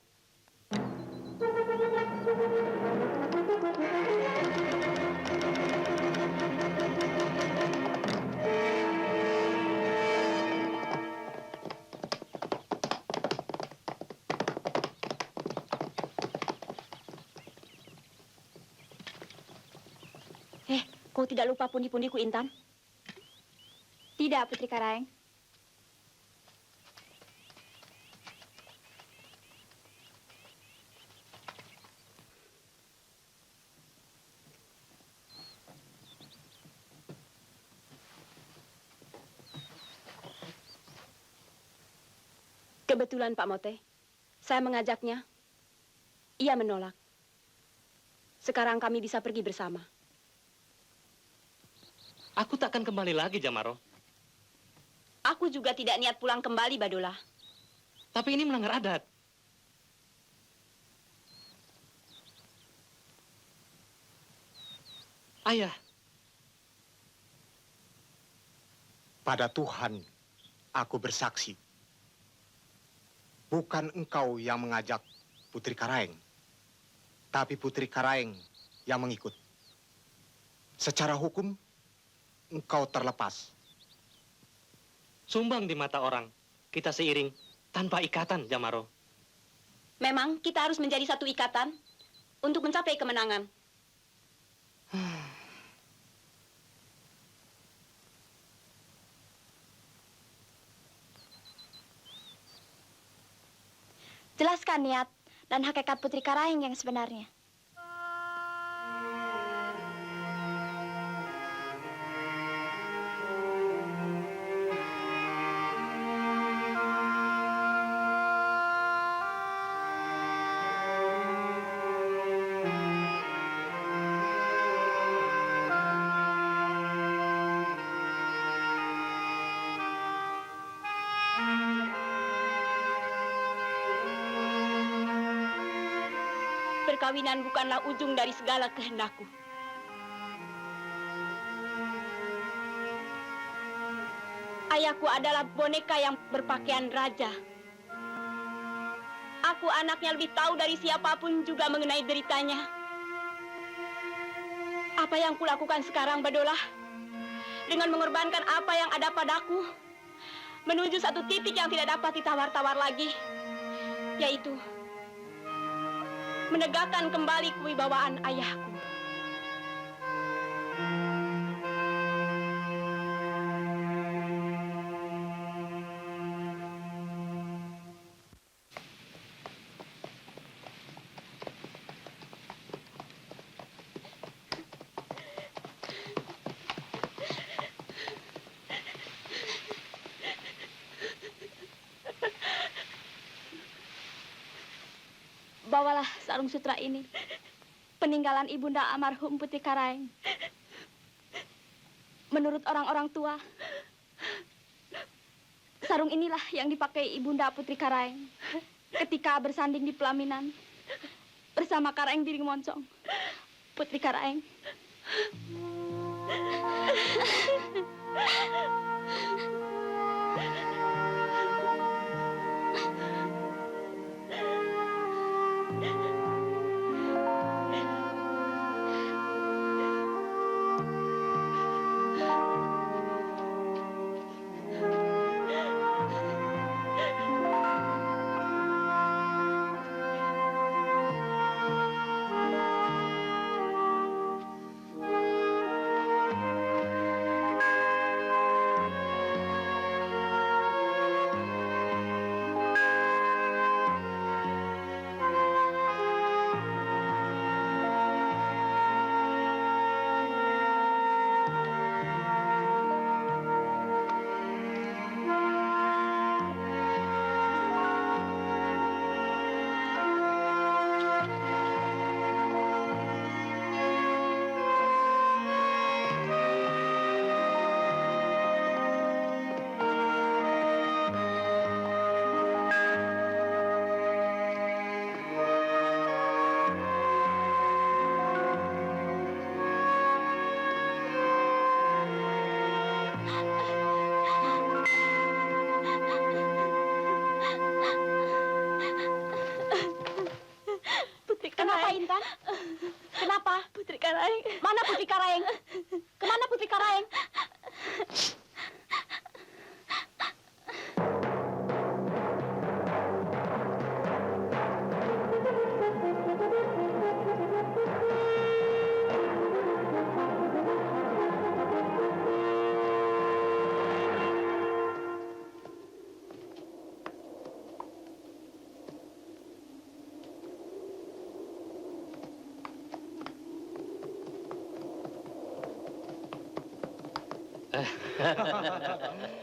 Kau tidak lupa pundi-pundiku, Intan? Tidak, Putri Karaeng. Kebetulan, Pak Mote. Saya mengajaknya. Ia menolak. Sekarang kami bisa pergi bersama. Aku takkan kembali lagi, Jamaro. Aku juga tidak niat pulang kembali, Badolah. Tapi ini melanggar adat. Ayah. Pada Tuhan, aku bersaksi. Bukan engkau yang mengajak Putri Karaeng, tapi Putri Karaeng yang mengikut. Secara hukum, engkau terlepas. Sumbang di mata orang, kita seiring tanpa ikatan, Jamaro. Memang kita harus menjadi satu ikatan untuk mencapai kemenangan. Jelaskan niat dan hakikat Putri Karaeng yang sebenarnya. Perkawinan bukanlah ujung dari segala kehendakku. Ayahku adalah boneka yang berpakaian raja. Aku anaknya lebih tahu dari siapapun juga mengenai deritanya. Apa yang kulakukan sekarang, Badolah? Dengan mengorbankan apa yang ada padaku, menuju satu titik yang tidak dapat ditawar-tawar lagi, yaitu menegakkan kembali kewibawaan ayahku. Bawalah sarung sutra ini. Peninggalan ibunda almarhum Putri Karaeng. Menurut orang-orang tua, sarung inilah yang dipakai ibunda Putri Karaeng ketika bersanding di pelaminan bersama Karaeng Biring Moncong. Putri Karaeng. Karaeng. Mana Putri Karaeng? Kemana Putri Karaeng?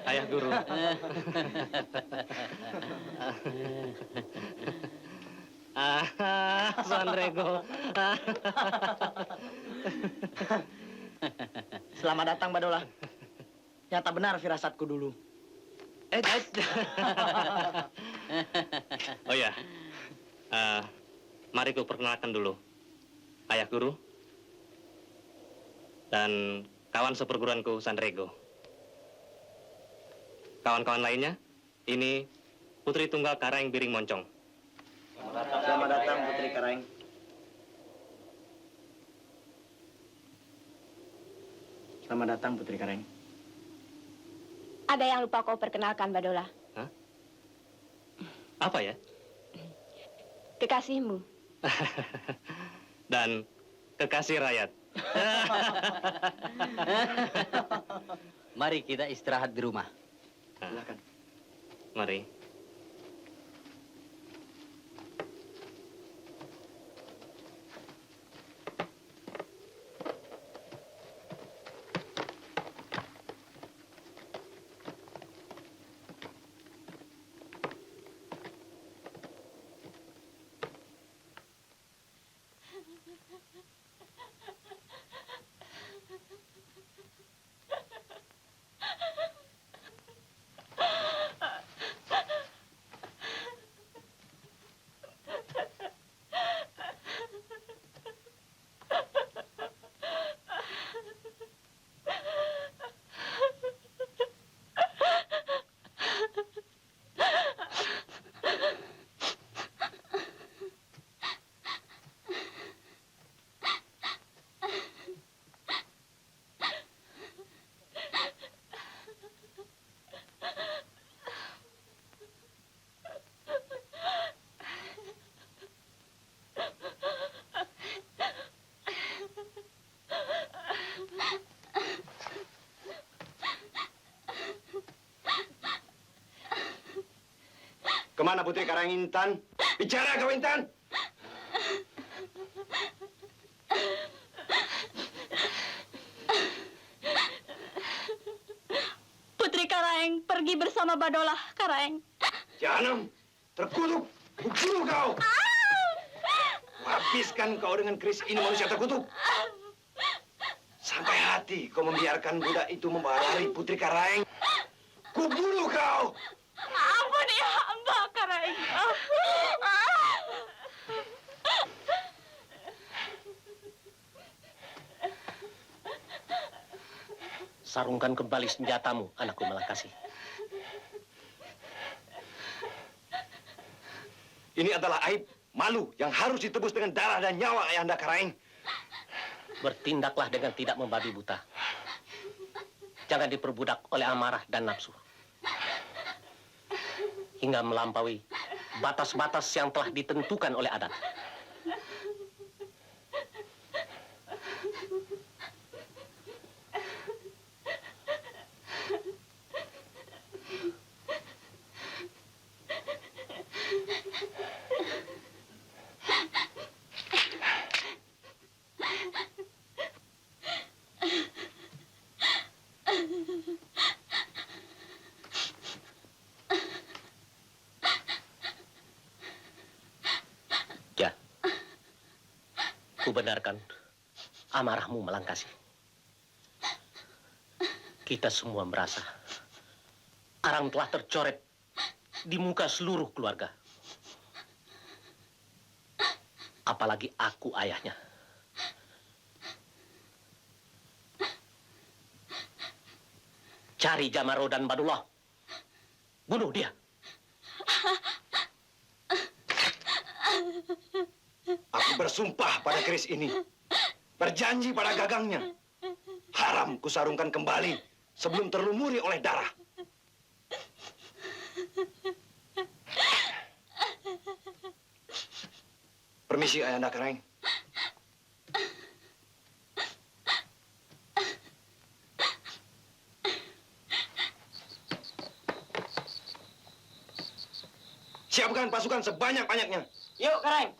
Ayah guru. Sanrego. Selamat datang, Badola. Nyata benar firasatku dulu. Oh ya, mari ku perkenalkan dulu. Ayah guru dan kawan seperguruanku Sanrego. Kawan-kawan lainnya, ini Putri Tunggal Karaeng Biring Moncong. Selamat datang, Putri Karaeng. Selamat datang, Putri Karaeng. Ada yang lupa kau perkenalkan, Badola. Apa ya? Kekasihmu. Dan kekasih rakyat. Mari kita istirahat di rumah. Silakan. Mari. Kemana Putri Karaeng Intan? Bicara kau Intan! Putri Karaeng pergi bersama Badola Karaeng. Jangan terkutuk, bunuh kau! Habiskan kau dengan keris ini manusia terkutuk. Sampai hati kau membiarkan budak itu membawa lari Putri Karaeng. Kubunuh kau! Ampuni hamba Karaeng. Sarungkan kembali senjatamu, anakku Malangkasi. Ini adalah aib, malu yang harus ditebus dengan darah dan nyawa Ayahanda Karaeng. Bertindaklah dengan tidak membabi buta. Jangan diperbudak oleh amarah dan nafsu. Hingga melampaui batas-batas yang telah ditentukan oleh adat. Ya, ku benarkan amarahmu Malangkasi. Kita semua merasa arang telah tercoret di muka seluruh keluarga. Apalagi aku ayahnya. Cari Jamaro dan Badullah. Bunuh dia. Aku bersumpah pada keris ini. Berjanji pada gagangnya. Haram kusarungkan kembali sebelum terlumuri oleh darah. Permisi, Ayahanda Keraing. Siapkan pasukan sebanyak-banyaknya. Yuk, Karaing.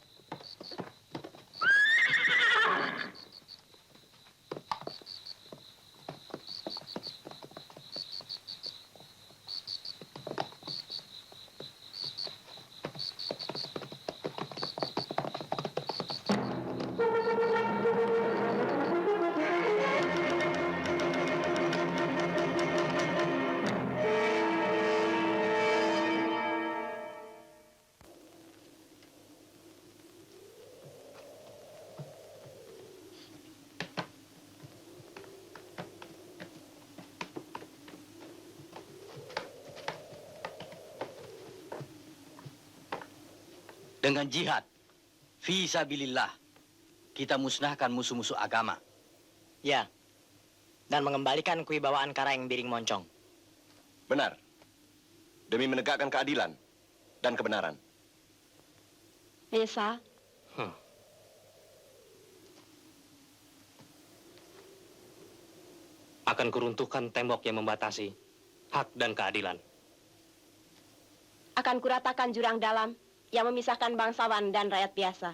Dengan jihad, fisabilillah, kita musnahkan musuh-musuh agama. Ya, dan mengembalikan kewibawaan Karaeng Biring Moncong. Benar. Demi menegakkan keadilan dan kebenaran. Desa, Akan kuruntuhkan tembok yang membatasi hak dan keadilan. akan kuratakan jurang dalam yang memisahkan bangsawan dan rakyat biasa.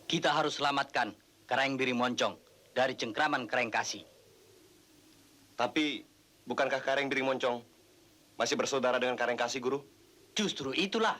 Kita harus selamatkan Karaeng Biring Moncong dari cengkraman Karaeng Kasi. Tapi, bukankah Karaeng Biring Moncong masih bersaudara dengan Karaeng Kasi, Guru? Justru itulah.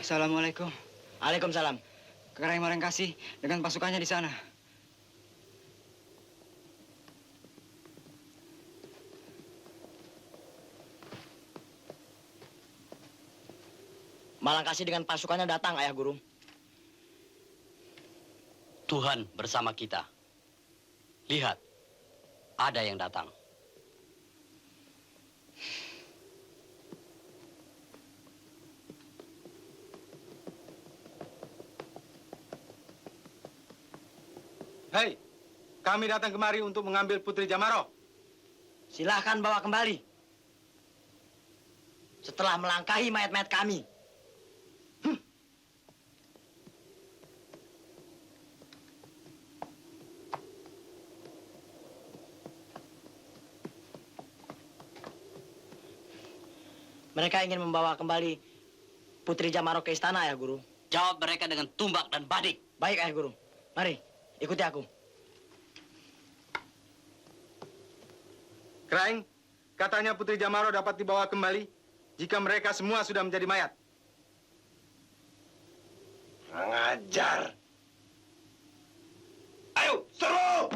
Assalamualaikum. Waalaikumsalam. Karaeng Mareng Kasi dengan pasukannya di sana. Malangkasi dengan pasukannya datang, Ayah Guru. Tuhan bersama kita. Lihat, ada yang datang. Hei, kami datang kemari untuk mengambil Putri Jamaro. Silahkan bawa kembali. Setelah melangkahi mayat-mayat kami. Mereka ingin membawa kembali Putri Jamaro ke istana, Ayah Guru. Jawab mereka dengan tumbak dan badik. Baik, Ayah Guru. Mari, ikuti aku. Keraing, katanya Putri Jamaro dapat dibawa kembali jika mereka semua sudah menjadi mayat. Kurang ajar. Ayo, serbu!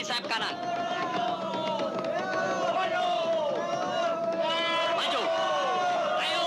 sayap kanan. Maju. Ayo.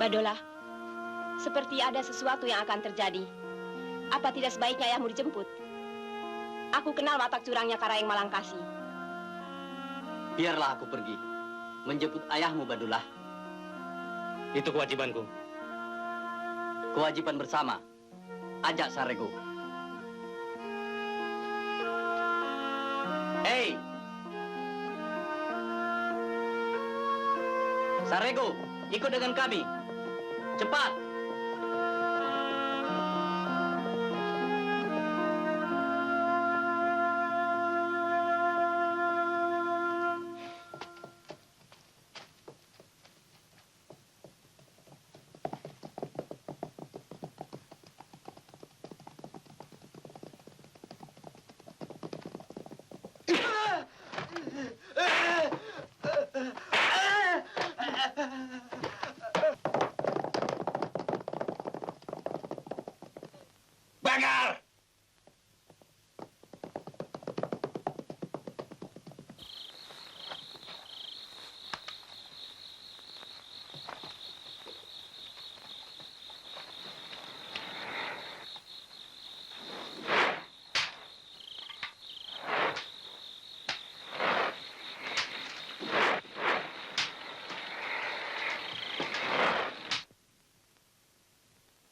Badola, seperti ada sesuatu yang akan terjadi. Apa tidak sebaiknya ayahmu dijemput? Aku kenal watak curangnya Karaeng Malangkasi. Biarlah aku pergi. Menjemput ayahmu, Badulah. Itu kewajibanku. Kewajiban bersama. Ajak Sarego. Hei! Sarego, ikut dengan kami. Cepat! Bakar!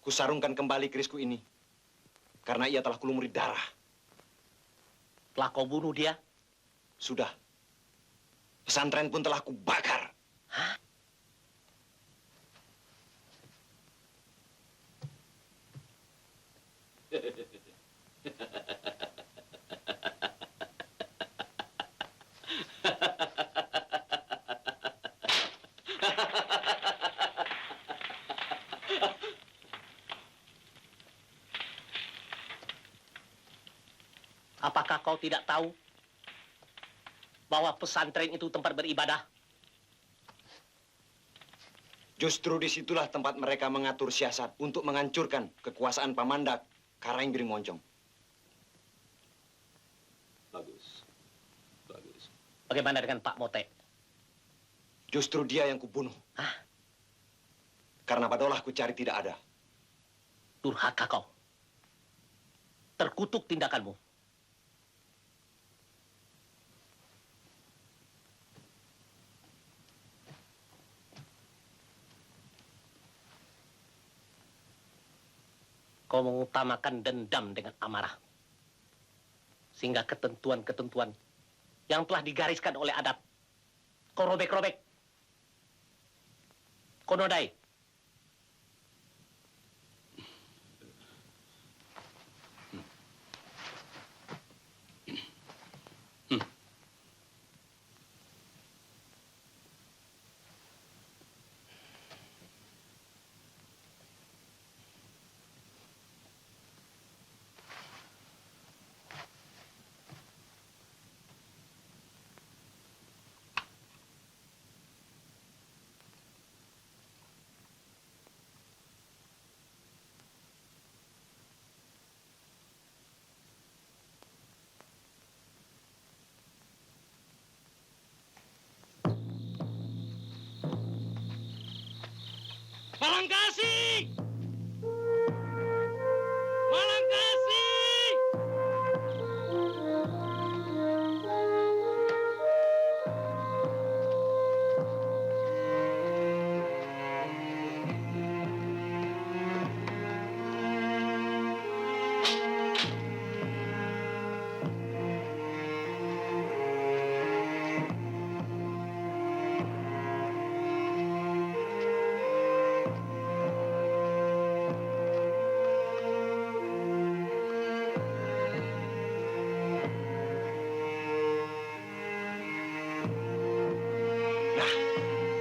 Kusarungkan kembali kerisku ini. Karena ia telah kulumuri darah. Telah kau bunuh dia? Sudah. Pesantren pun telah kubakar. Apakah kau tidak tahu bahwa pesantren itu tempat beribadah? Justru disitulah tempat mereka mengatur siasat untuk menghancurkan kekuasaan Pamandak Karaeng Biring Moncong. Bagus. Bagus. Bagaimana dengan Pak Mote? Justru dia yang kubunuh. Hah? Karena Badolah ku cari tidak ada. Durhaka kau. Terkutuk tindakanmu. Kau mengutamakan dendam dengan amarah. Sehingga ketentuan-ketentuan yang telah digariskan oleh adat, kau robek-robek. Konodai. Malangkasi! Malangkasi!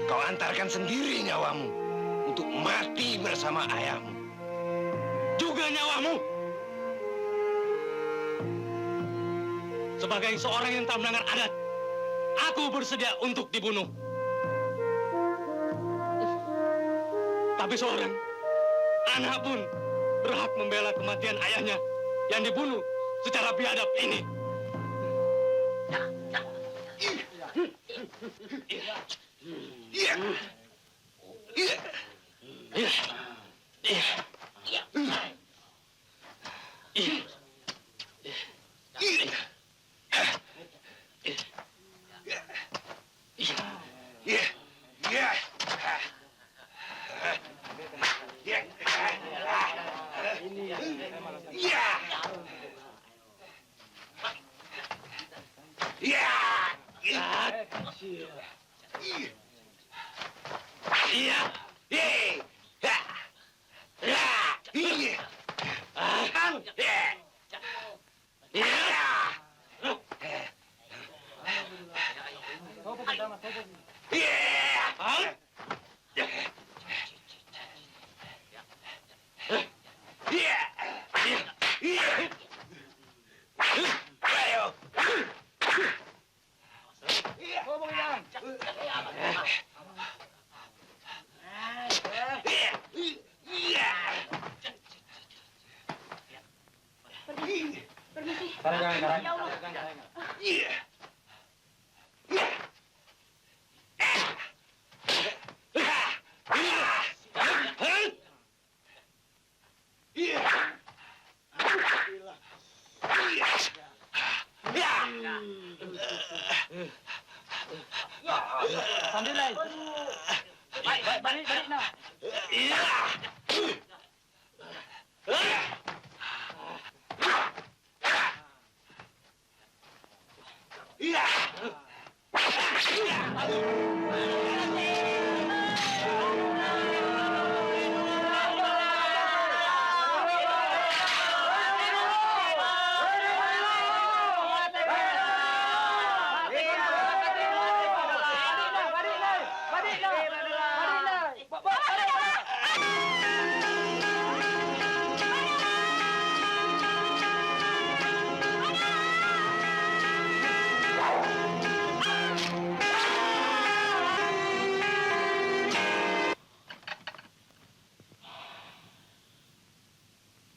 Kau antarkan sendiri nyawamu untuk mati bersama ayahmu. Juga nyawamu. Sebagai seorang yang tak melanggar adat, aku bersedia untuk dibunuh. Tapi seorang anak pun berhak membela kematian ayahnya yang dibunuh secara biadab ini.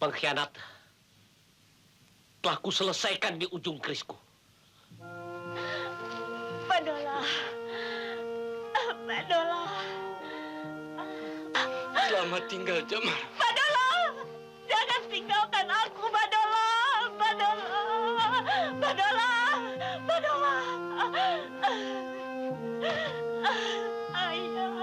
Pengkhianat telah kuselesaikan di ujung kerisku. Badola. Badola. Selamat tinggal, Jamar. Badola. Jangan tinggalkan aku, Badola. Badola. Badola. Badola. Ayah.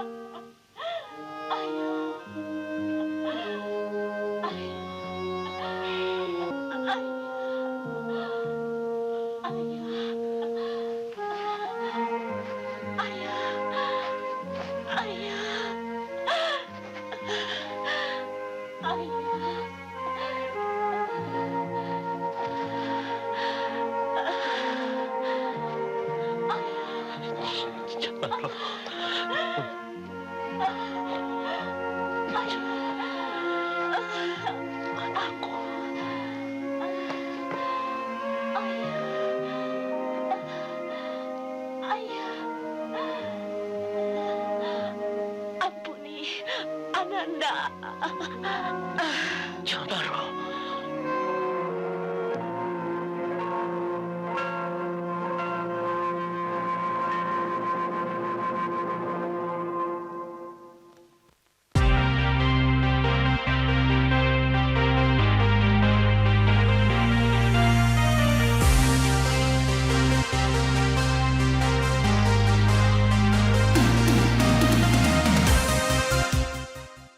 Ayah. Anakku. Ayah. Ampuni Ananda. Jodaro.